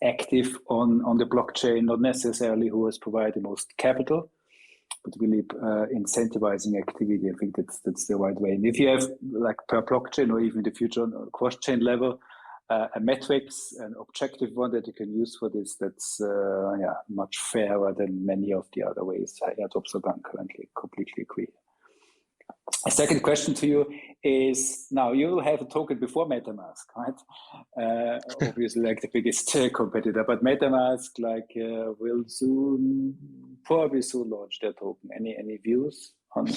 A: active on the blockchain, not necessarily who has provided the most capital, but really incentivizing activity. I think that's the right way. And if you have like per blockchain or even in the future on a cross-chain level, a metrics, an objective one that you can use for this, that's much fairer than many of the other ways airdrops are done currently. Completely agree. A second question to you is, now you will have a token before MetaMask, right? Obviously like the biggest competitor, but MetaMask will probably soon launch their token. Any views on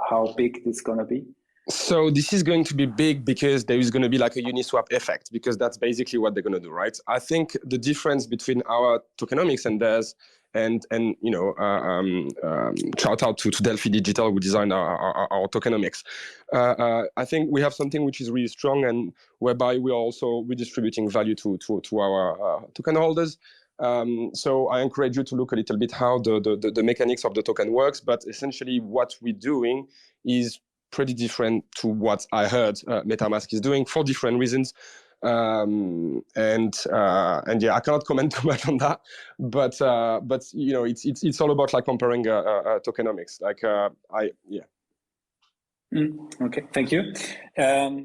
A: how big this is going to be?
D: So this is going to be big because there is going to be like a Uniswap effect, because that's basically what they're going to do, right? I think the difference between our tokenomics and theirs, and shout out to Delphi Digital who designed our tokenomics. I think we have something which is really strong, and whereby we are also redistributing value to our token holders. So I encourage you to look a little bit how the mechanics of the token works, but essentially what we're doing is pretty different to what I heard MetaMask is doing for different reasons. And yeah, I cannot comment too much on that, but it's all about like comparing tokenomics.
A: Okay, thank you.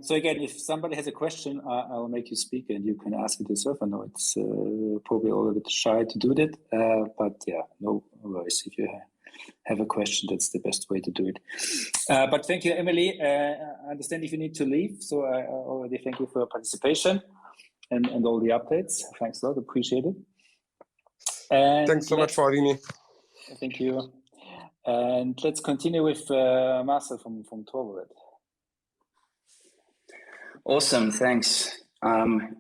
A: So again, if somebody has a question, I'll make you speak and you can ask it yourself. I know it's probably all a bit shy to do that, but yeah, no worries. If you have a question, that's the best way to do it. But thank you, Emily. I understand if you need to leave, so I already thank you for your participation. and all the updates. Thanks a lot, appreciate it. And
D: thanks so much for having me.
A: Thank you. And let's continue with Marcel from Torwallet.
B: Awesome, thanks.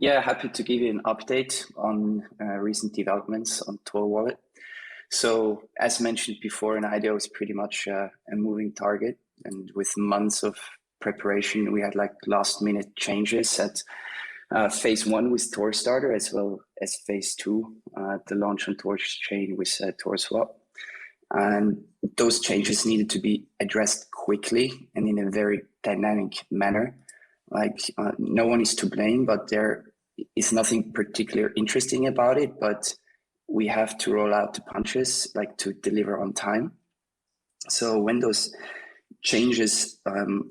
B: Yeah, happy to give you an update on recent developments on Thorwallet. So as mentioned before, an IDO is pretty much a moving target, and with months of preparation, we had like last minute changes at phase 1 with ThorStarter, as well as phase 2, the launch on THORChain with ThorSwap. And those changes needed to be addressed quickly and in a very dynamic manner. Like no one is to blame, but there is nothing particularly interesting about it, but we have to roll out the punches, like to deliver on time. So when those changes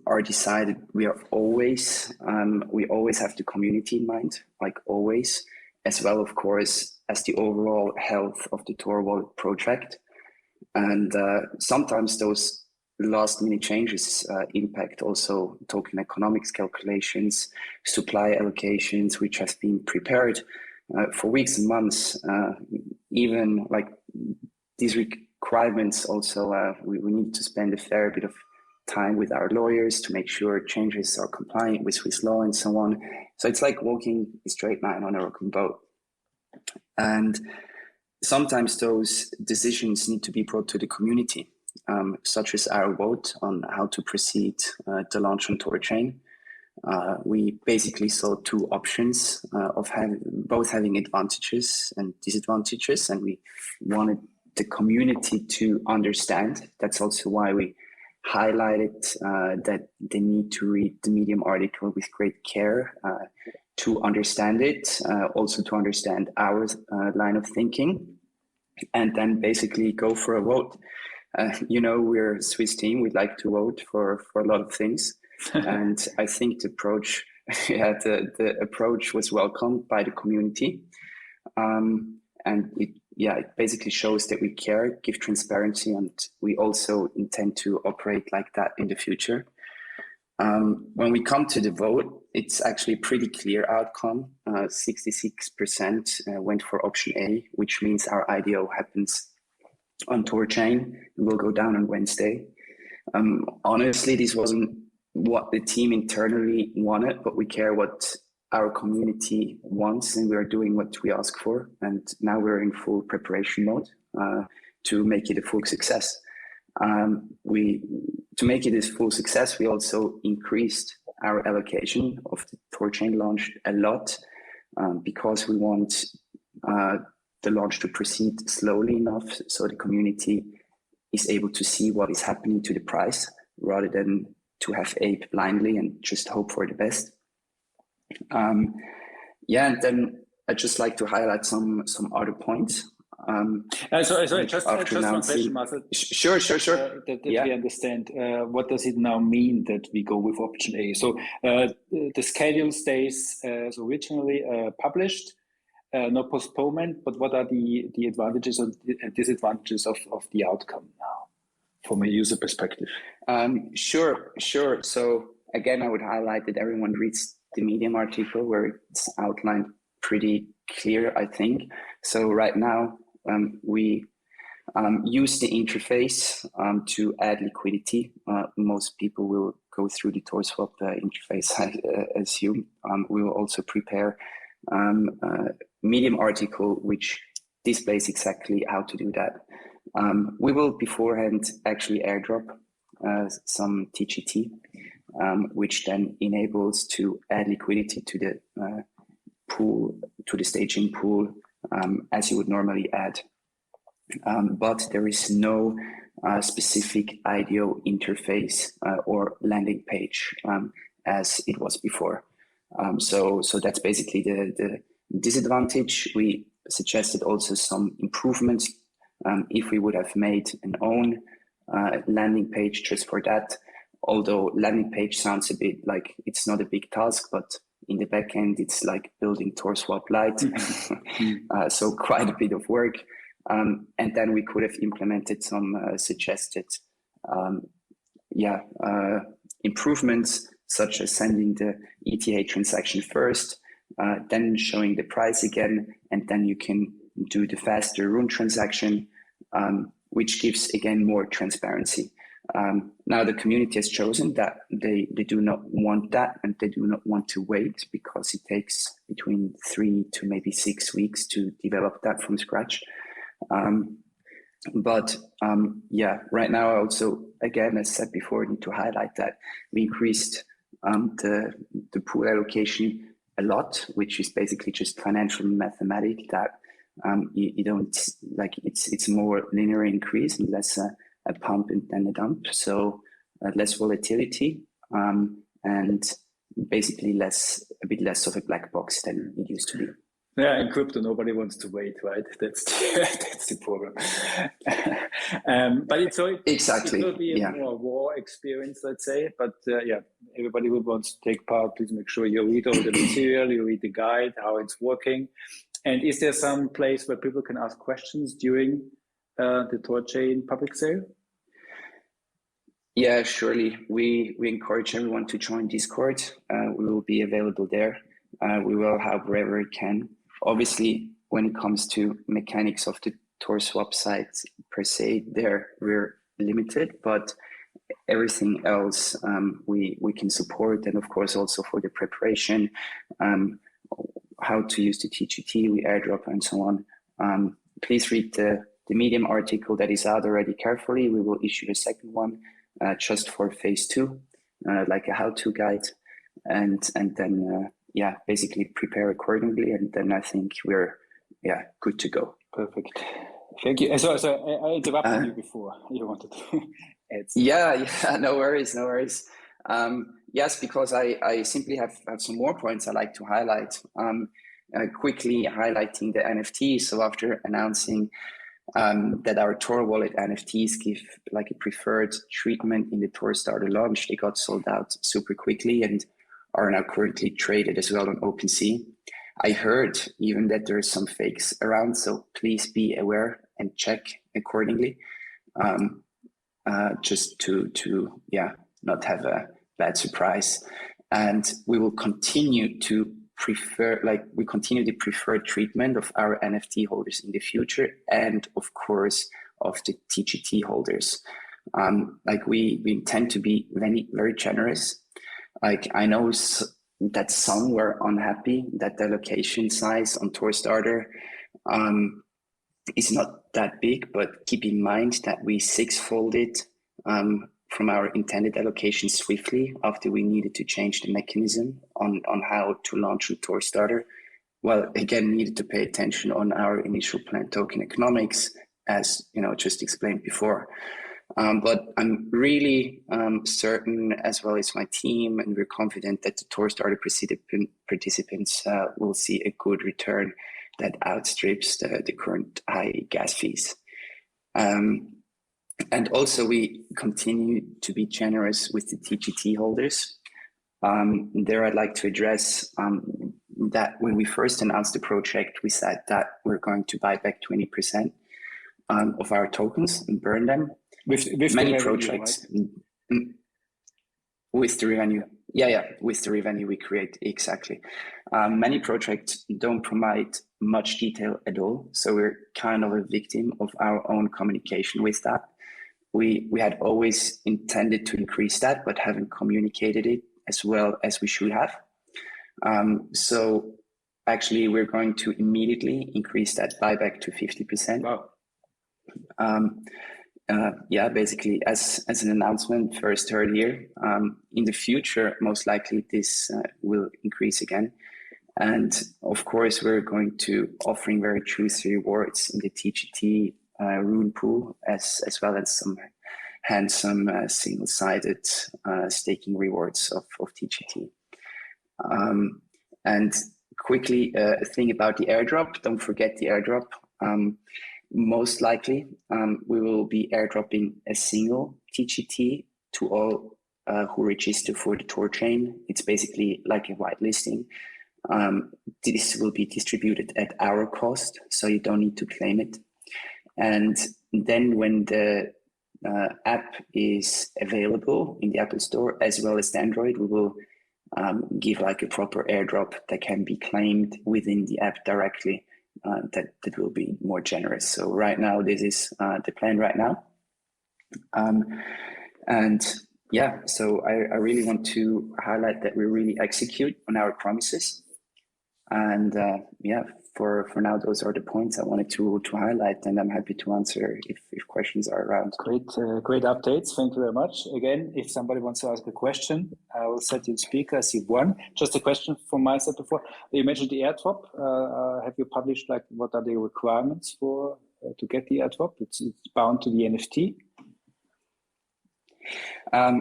B: are decided, we always have the community in mind, like always, as well, of course, as the overall health of the Torah project. And sometimes those last minute changes impact also token economics calculations, supply allocations, which have been prepared for weeks and months. Even like these requirements also, we need to spend a fair bit of time with our lawyers to make sure changes are compliant with Swiss law and so on. So it's like walking a straight line on a rocking boat. And sometimes those decisions need to be brought to the community, such as our vote on how to proceed the launch on THORChain. We basically saw two options of both having advantages and disadvantages, and we wanted the community to understand. That's also why we highlighted that they need to read the Medium article with great care to understand it, also to understand our line of thinking, and then basically go for a vote. You know, we're a Swiss team. We'd like to vote for a lot of things. And I think the approach, the approach was welcomed by the community. And it basically shows that we care, give transparency, and we also intend to operate like that in the future. When we come to the vote, it's actually a pretty clear outcome. 66% went for option A, which means our IDO happens on THORChain and will go down on Wednesday. Honestly, this wasn't what the team internally wanted, but we care what our community wants, and we are doing what we ask for. And now we're in full preparation mode to make it a full success. To make it a full success, we also increased our allocation of the THORChain launch a lot because we want the launch to proceed slowly enough so the community is able to see what is happening to the price rather than to have ape blindly and just hope for the best. And then I'd just like to highlight some other points.
A: Sorry, just one question, Marcel.
B: Sure.
A: That we understand. What does it now mean that we go with option A? So the schedule stays as originally published, no postponement, but what are the advantages and disadvantages of the outcome now from a user perspective?
B: Sure. So again, I would highlight that everyone reads the Medium article where it's outlined pretty clear, I think. So right now, we use the interface to add liquidity. Most people will go through the ThorSwap interface, I assume. We will also prepare Medium article, which displays exactly how to do that. We will beforehand actually airdrop some TGT, which then enables to add liquidity to the pool, to the staging pool, as you would normally add. But there is no specific IDO interface or landing page as it was before. So that's basically the disadvantage. We suggested also some improvements if we would have made an own landing page just for that. Although landing page sounds a bit like it's not a big task, but in the back end, it's like building ThorSwap Lite. So quite a bit of work. And then we could have implemented some suggested improvements, such as sending the ETH transaction first, then showing the price again, and then you can do the faster Rune transaction, which gives again more transparency. Now the community has chosen that they do not want that, and they do not want to wait, because it takes between 3 to maybe 6 weeks to develop that from scratch. Yeah, right now I also, again, as said before, need to highlight that we increased the pool allocation a lot, which is basically just financial mathematics that you don't like. It's more linear increase and less a pump than a dump. So less volatility and basically a bit less of a black box than it used to be.
A: Yeah, in crypto, nobody wants to wait, right? That's the problem. But
B: exactly.
A: It will be a more war experience, let's say. But yeah, everybody who wants to take part, please make sure you read all the material, you read the guide, how it's working. And is there some place where people can ask questions during the THORChain public sale?
B: Yeah, surely. We encourage everyone to join Discord. We will be available there. We will help wherever we can. Obviously, when it comes to mechanics of the ThorSwap site per se, there we're limited, but everything else we can support. And of course, also for the preparation, how to use the TGT, we airdrop and so on. Please read the Medium article that is out already carefully. We will issue a second one just for phase 2, like a how-to guide, and then yeah, basically prepare accordingly, and then I think we're good to go.
A: Perfect. Thank you. So I interrupted you before. You wanted to add something.
B: Yeah, no worries. Yes, because I simply have some more points I'd like to highlight. Quickly highlighting the NFTs. So after announcing that our Thorwallet NFTs give like a preferred treatment in the Thor Starter launch, they got sold out super quickly and are now currently traded as well on OpenSea. I heard even that there are some fakes around, so please be aware and check accordingly, just to not have a bad surprise. And we will continue to continue the preferred treatment of our NFT holders in the future, and of course of the TGT holders. We intend to be very, very generous. Like, I know that some were unhappy that the allocation size on Thor Starter is not that big, but keep in mind that we 6-folded from our intended allocation swiftly after we needed to change the mechanism on how to launch on Thor Starter. Well, again, needed to pay attention on our initial plan token economics, as just explained before. But I'm really certain, as well as my team, and we're confident that the Thor Starter participants will see a good return that outstrips the current high gas fees. And also, we continue to be generous with the TGT holders. There, I'd like to address that when we first announced the project, we said that we're going to buy back 20% of our tokens and burn them.
A: With
B: many
A: the
B: projects,
A: revenue,
B: right? With the revenue. Yeah, with the revenue we create, exactly. Many projects don't provide much detail at all, so we're kind of a victim of our own communication with that. We had always intended to increase that, but haven't communicated it as well as we should have. So actually, we're going to immediately increase that buyback to 50%.
A: Wow.
B: Basically as an announcement, first heard here. In the future, most likely this will increase again. And of course, we're going to offering very juicy rewards in the TGT Rune pool, as well as some handsome single-sided staking rewards of TGT. And quickly, a thing about the airdrop, don't forget the airdrop. Most likely, we will be airdropping a single TGT to all who register for the THORChain. It's basically like a whitelisting. This will be distributed at our cost, so you don't need to claim it. And then when the app is available in the Apple Store as well as the Android, we will give like a proper airdrop that can be claimed within the app directly, that will be more generous. So right now, this is the plan right now. And yeah, so I really want to highlight that we really execute on our promises. And yeah, for now, those are the points I wanted to highlight, and I'm happy to answer if questions are around.
A: Great updates. Thank you very much. Again, if somebody wants to ask a question, I will set you the speaker. I see one. Just a question from my side before. You mentioned the airdrop. Have you published like what are the requirements for to get the airdrop? It's bound to the NFT.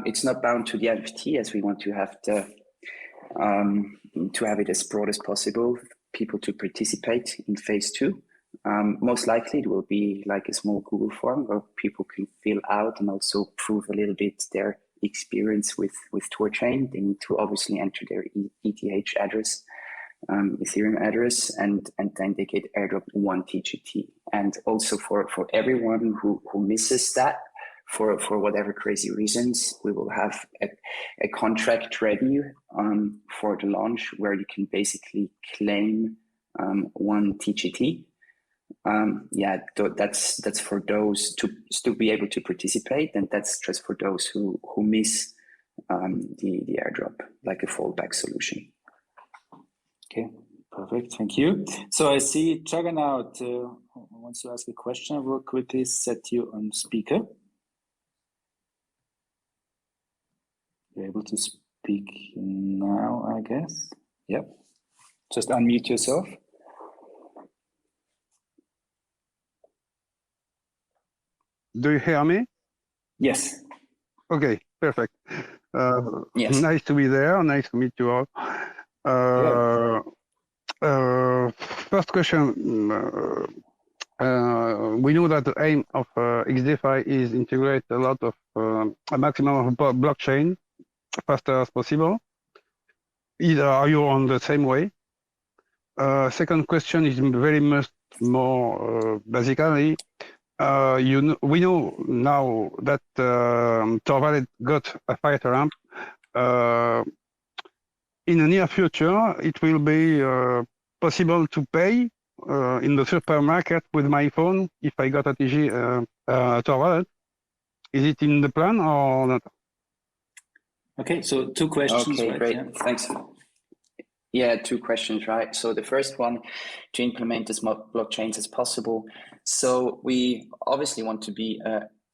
B: It's not bound to the NFT, as we want to have it as broad as possible, people to participate in phase 2. Most likely it will be like a small Google form where people can fill out and also prove a little bit their experience with THORChain. They need to obviously enter their ETH address, Ethereum address, and then they get airdropped 1 TGT. And also for everyone who misses that, for whatever crazy reasons, we will have a contract ready for the launch where you can basically claim 1 TGT. Yeah, that's for those to still be able to participate, and that's just for those who miss the airdrop, like a fallback solution.
A: Okay, perfect. Thank you. So I see Juggernaut wants to ask a question. I will quickly set you on speaker. You're able to speak now, I guess. Yep. Just unmute yourself.
F: Do you hear me?
A: Yes.
F: Okay, perfect.
B: Yes.
F: Nice to be there. Nice to meet you all. First question. We know that the aim of XDEFI is integrate a lot of a maximum of blockchain faster as possible. Are you on the same way? Second question is very much more basically. We know now that Torwallet got a fighter amp. In the near future, it will be possible to pay in the supermarket with my phone if I got a TG Torwallet. Is it in the plan or not?
A: Okay, so 2 questions.
B: Okay,
A: right?
B: great.
A: Yeah.
B: Thanks. Yeah, 2 questions, right? So the first one, to implement as much blockchains as possible. So we obviously want to be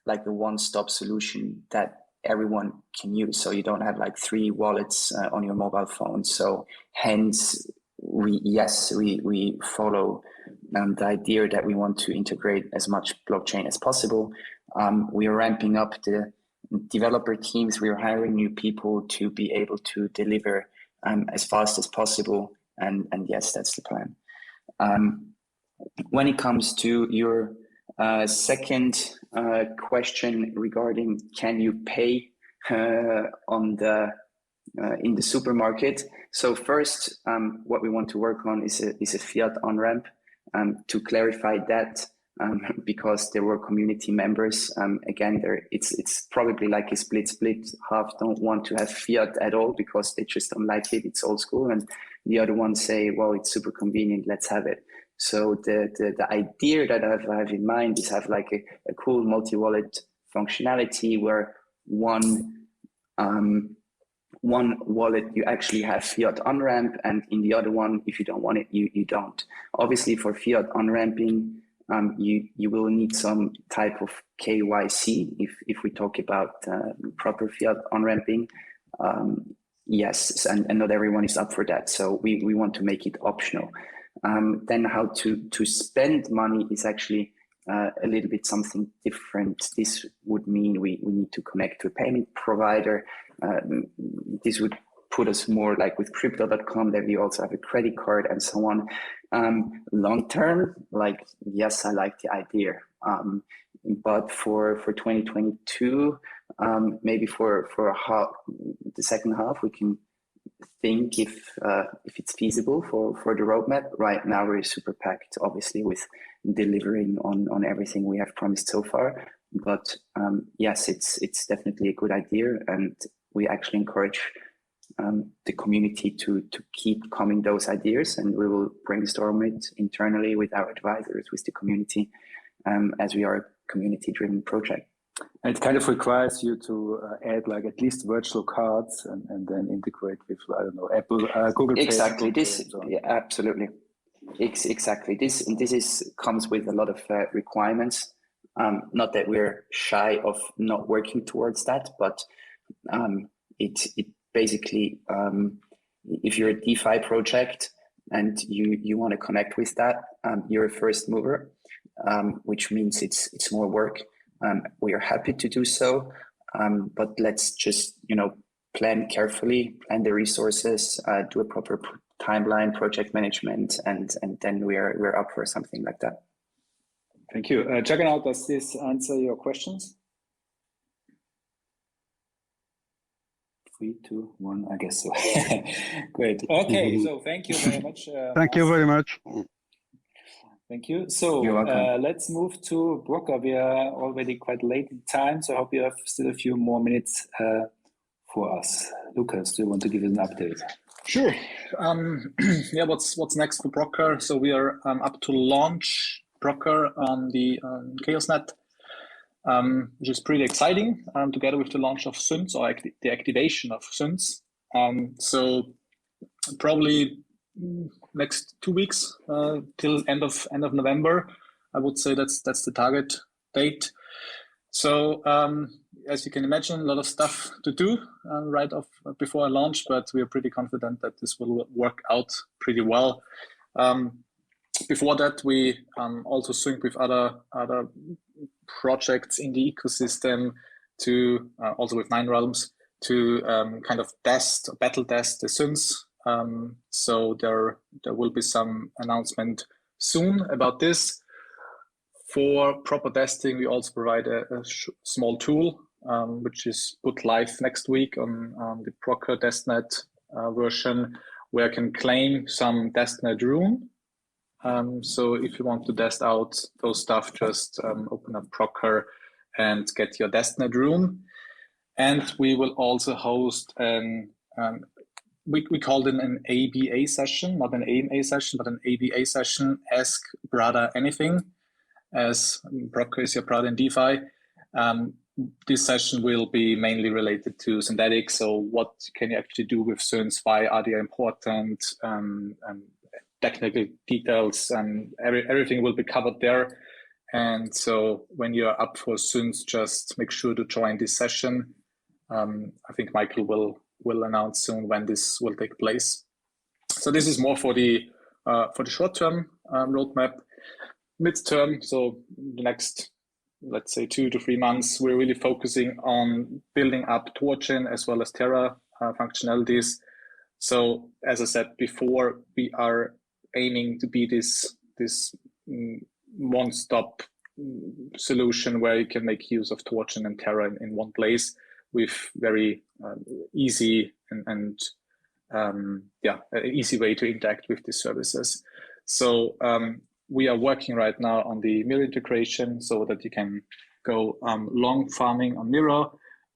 B: like a one-stop solution that everyone can use. So you don't have like 3 wallets on your mobile phone. So hence, we follow the idea that we want to integrate as much blockchain as possible. We are ramping up the developer teams. We are hiring new people to be able to deliver as fast as possible, and yes, that's the plan. When it comes to your second question regarding can you pay in the supermarket? So first, what we want to work on is a fiat on-ramp. To clarify that, because there were community members. Again, it's probably like a split. Half don't want to have fiat at all because they just don't like it. It's old school, and the other ones say, "Well, it's super convenient. Let's have it." So the idea that I have in mind is have like a cool multi-wallet functionality where one wallet you actually have fiat on-ramp, and in the other one, if you don't want it, you don't. Obviously, for fiat on-ramping, you will need some type of KYC if we talk about proper fiat on-ramping. Yes, and not everyone is up for that. So we want to make it optional. Then how to spend money is actually a little bit something different. This would mean we need to connect to a payment provider. This would put us more like with crypto.com, that we also have a credit card and so on. Long term, like, yes, I like the idea. But for 2022, maybe for the second half, we can think if it's feasible for the roadmap. Right now, we're super packed, obviously, with delivering on everything we have promised so far. But yes, it's definitely a good idea, and we actually encourage the community to keep coming those ideas, and we will brainstorm it internally with our advisors, with the community, as we are a community-driven project.
A: And it kind of requires you to add like at least virtual cards and then integrate with, I don't know, Apple, Google Pay.
B: Exactly. Yeah, absolutely. Exactly. This comes with a lot of requirements. Not that we're shy of not working towards that, but it basically, if you're a DeFi project and you want to connect with that, you're a first mover, which means it's more work. We are happy to do so, but let's just plan carefully, plan the resources, do a proper timeline, project management, and then we're up for something like that.
A: Thank you. Checking out, does this answer your questions? 3, 2, 1, I guess so. Great. Okay, so thank you very much.
F: Thank you very much.
A: Thank you. So let's move to Brokkr. We are already quite late in time, so I hope you have still a few more minutes for us. Lucas, do you want to give us an update?
C: Sure. Yeah, what's next for Brokkr? So we are up to launch Brokkr on the ChaosNet, which is pretty exciting, together with the launch of SUNS, or the activation of SUNS. So probably next 2 weeks till end of November, I would say that's the target date. So as you can imagine, a lot of stuff to do right off before I launch, but we are pretty confident that this will work out pretty well. Before that, we also sync with other projects in the ecosystem to also with 9 Realms to kind of battle test the SUNS. So there will be some announcement soon about this. For proper testing, we also provide a small tool, which is put live next week on the Brokkr testnet version, where I can claim some testnet rune. So if you want to test out those stuff, just open up Brokkr and get your testnet rune. And we will also host we called it an ABA session, not an AMA session, but an ABA session, Ask Brother Anything, as Brokkr is your brother in DeFi. This session will be mainly related to synthetics. So what can you actually do with SUNS? Why are they important? Technical details, and everything will be covered there. And so when you're up for SUNS, just make sure to join this session. I think Michael will announce soon when this will take place. So this is more for the short-term roadmap. Mid-term, so the next, let's say 2 to 3 months, we're really focusing on building up THORChain as well as Terra functionalities. So as I said before, we are aiming to be this one-stop solution where you can make use of THORChain and Terra in one place with very easy and easy way to interact with these services. So we are working right now on the mirror integration so that you can go long farming on mirror,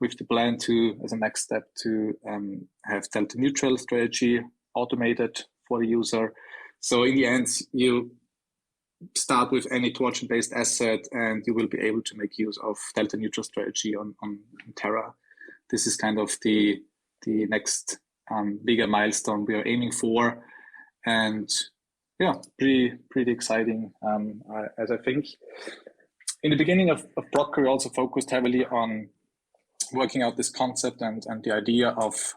C: with the plan to, as a next step, to have delta neutral strategy automated for the user. So in the end, you start with any THORChain based asset and you will be able to make use of delta neutral strategy on Terra. This is kind of the next bigger milestone we are aiming for. And yeah, pretty exciting, as I think. In the beginning of Brokkr, we also focused heavily on working out this concept and the idea of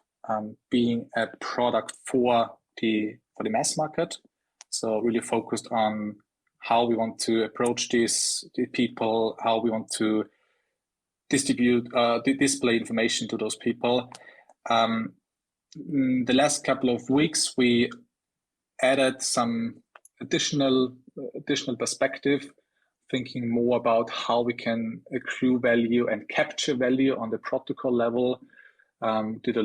C: being a product for the mass market. So really focused on how we want to approach the people, how we want to distribute, display information to those people. The last couple of weeks, we added some additional perspective, thinking more about how we can accrue value and capture value on the protocol level. Did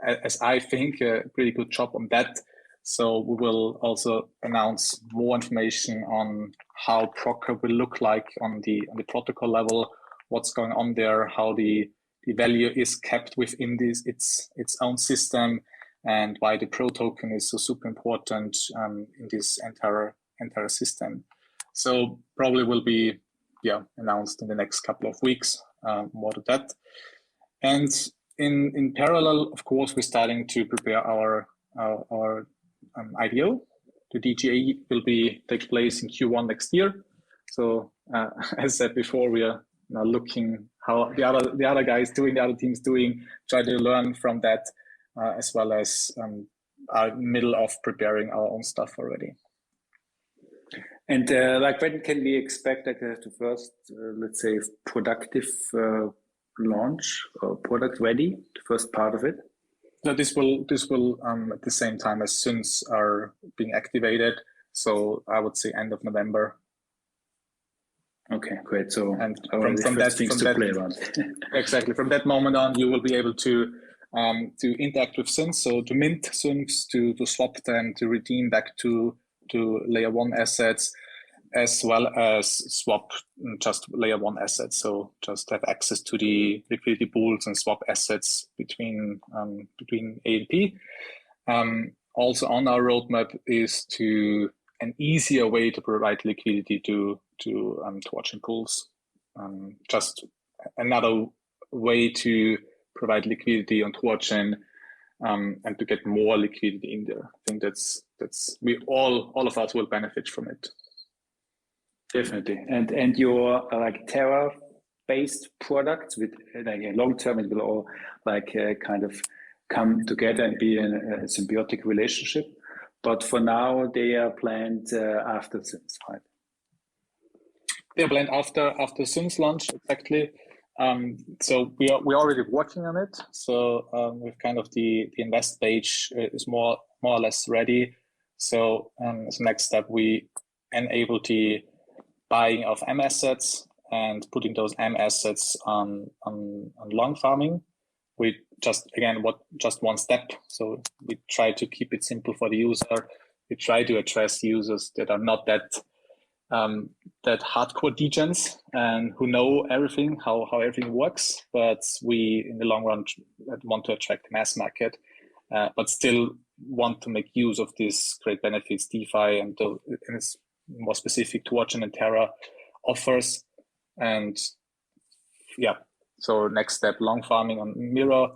C: as I think, a pretty good job on that. So we will also announce more information on how Brokkr will look like on the protocol level, what's going on there, how the value is kept within its own system, and why the Pro token is so super important in this entire system. So probably will be announced in the next couple of weeks, more to that. And in parallel, of course, we're starting to prepare our IDO. The DGA will take place in Q1 next year. So as said before, we are now looking how the other guys doing, the other teams doing, try to learn from that, as well as are in the middle of preparing our own stuff already.
A: And when can we expect the first, let's say, productive launch or product ready, the first part of it?
C: So this will at the same time as SUNs are being activated. So I would say end of November.
A: Okay, great. So
C: and from that exactly from that moment on, you will be able to interact with SUNs. So to mint SUNs, to swap them, to redeem back to layer 1 assets, as well as swap just layer 1 assets. So just have access to the liquidity pools and swap assets between A and P. Also on our roadmap is an easier way to provide liquidity to THORChain pools. Just another way to provide liquidity on THORChain and to get more liquidity in there. I think that's we all of us will benefit from it.
A: Definitely. And your Terra-based products with long term, it will all kind of come together and be in a symbiotic relationship. But for now, they are planned after SUNs, right?
C: They are planned after SUNs launch, exactly. So we're already working on it. So with kind of the invest page is more or less ready. So as a next step, we enable the buying of M assets and putting those M assets on long farming. We just one step. So we try to keep it simple for the user. We try to address users that are not that hardcore degens and who know everything, how everything works. But we, in the long run, want to attract the mass market, but still want to make use of these great benefits DeFi and it's more specific to THORChain and Terra offers. And so next step, long farming on Mirror.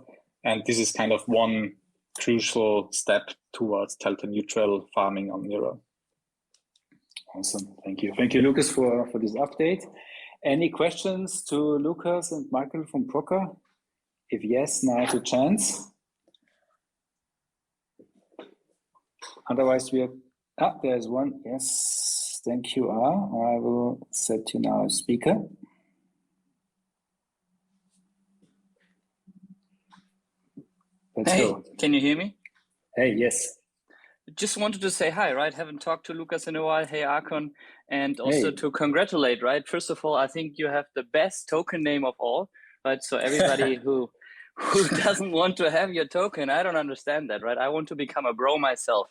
C: And this is kind of one crucial step towards delta neutral farming on Mirror.
A: Awesome. Thank you. Thank you, Lucas, for this update. Any questions to Lucas and Michael from Brokkr? If yes, now's the chance. Otherwise, there's one. Yes, thank you. I will set you now as speaker. Let's go.
G: Can you hear me?
A: Hey, yes.
G: Just wanted to say hi, right? Haven't talked to Lucas in a while. Hey, Arkon. And also to congratulate, right? First of all, I think you have the best token name of all, right? So everybody who doesn't want to have your token, I don't understand that, right? I want to become a bro myself.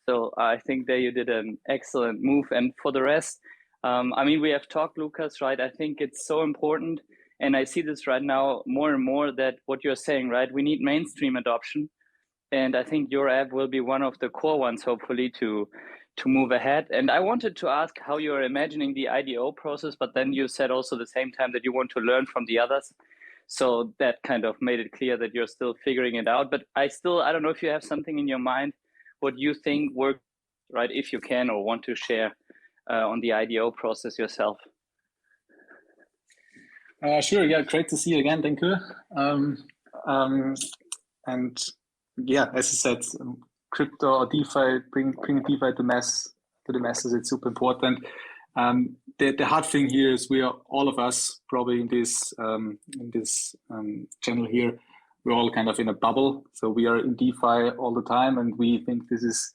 G: So I think that you did an excellent move. And for the rest, I mean, we have talked, Lucas, right? I think it's so important. And I see this right now more and more that what you're saying, right? We need mainstream adoption. And I think your app will be one of the core ones, hopefully, to move ahead. And I wanted to ask how you're imagining the IDO process, but then you said also at the same time that you want to learn from the others. So that kind of made it clear that you're still figuring it out. But I don't know if you have something in your mind, what you think worked, right, if you can or want to share on the IDO process yourself.
C: Sure, yeah, great to see you again, thank you. And yeah, as you said, crypto or DeFi, bring DeFi to the masses, it's super important. The hard thing here is we are, all of us probably in this channel here, we're all kind of in a bubble. So we are in DeFi all the time and we think this is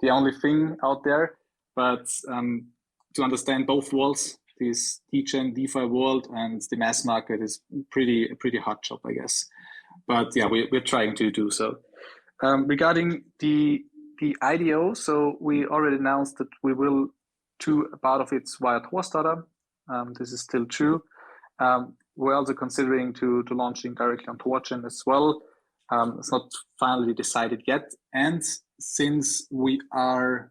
C: the only thing out there. But to understand both worlds, this THORChain DeFi world and the mass market is a pretty hard job, I guess. But yeah, we're trying to do so. Regarding the IDO, so we already announced that we will do a part of it via ThorStarter. This is still true. we're also considering to launching directly on THORChain as well. It's not finally decided yet. And since we are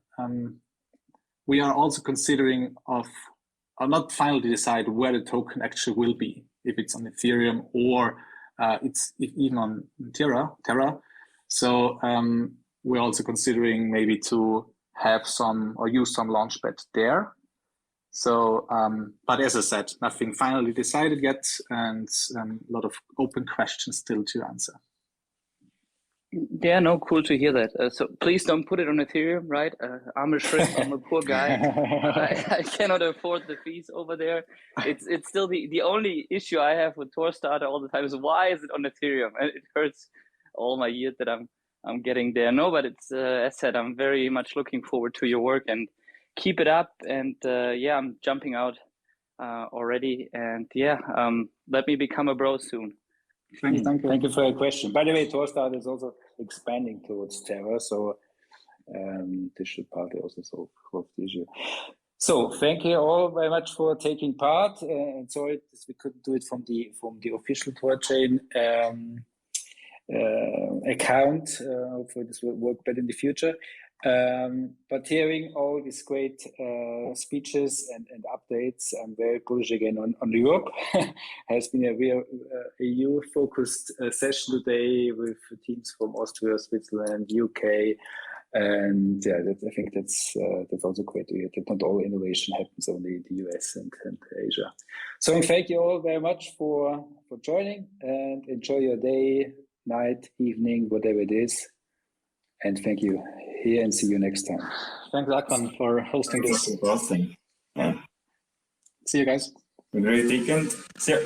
C: also considering not finally decide where the token actually will be, if it's on Ethereum or it's even on Terra. So we're also considering maybe to have some or use some launchpad there. So, but as I said, nothing finally decided yet, and a lot of open questions still to answer.
G: Yeah, no, cool to hear that. So please don't put it on Ethereum, right? I'm a shrimp, I'm a poor guy. I cannot afford the fees over there. It's still the only issue I have with THORStarter all the time is why is it on Ethereum? And it hurts all my years that I'm getting there. No, but it's as said, I'm very much looking forward to your work and keep it up. And yeah, I'm jumping out already. And yeah, let me become a bro soon.
A: Thank you for your question. By the way, THORStarter is also expanding towards Terra, so this should partly also solve the issue. So thank you all very much for taking part. And sorry we couldn't do it from the official THORChain account. Hopefully this will work better in the future. But hearing all these great speeches and updates, I'm very bullish again on Europe. Has been a real EU-focused session today with teams from Austria, Switzerland, UK, and yeah, I think that's also great to hear that not all innovation happens only in the US and Asia. So thank you all very much for joining, and enjoy your day, night, evening, whatever it is. And thank you here, and see you next time.
C: Thanks, Akon, for hosting this.
E: Yeah.
C: See you guys.
E: A great weekend. See ya.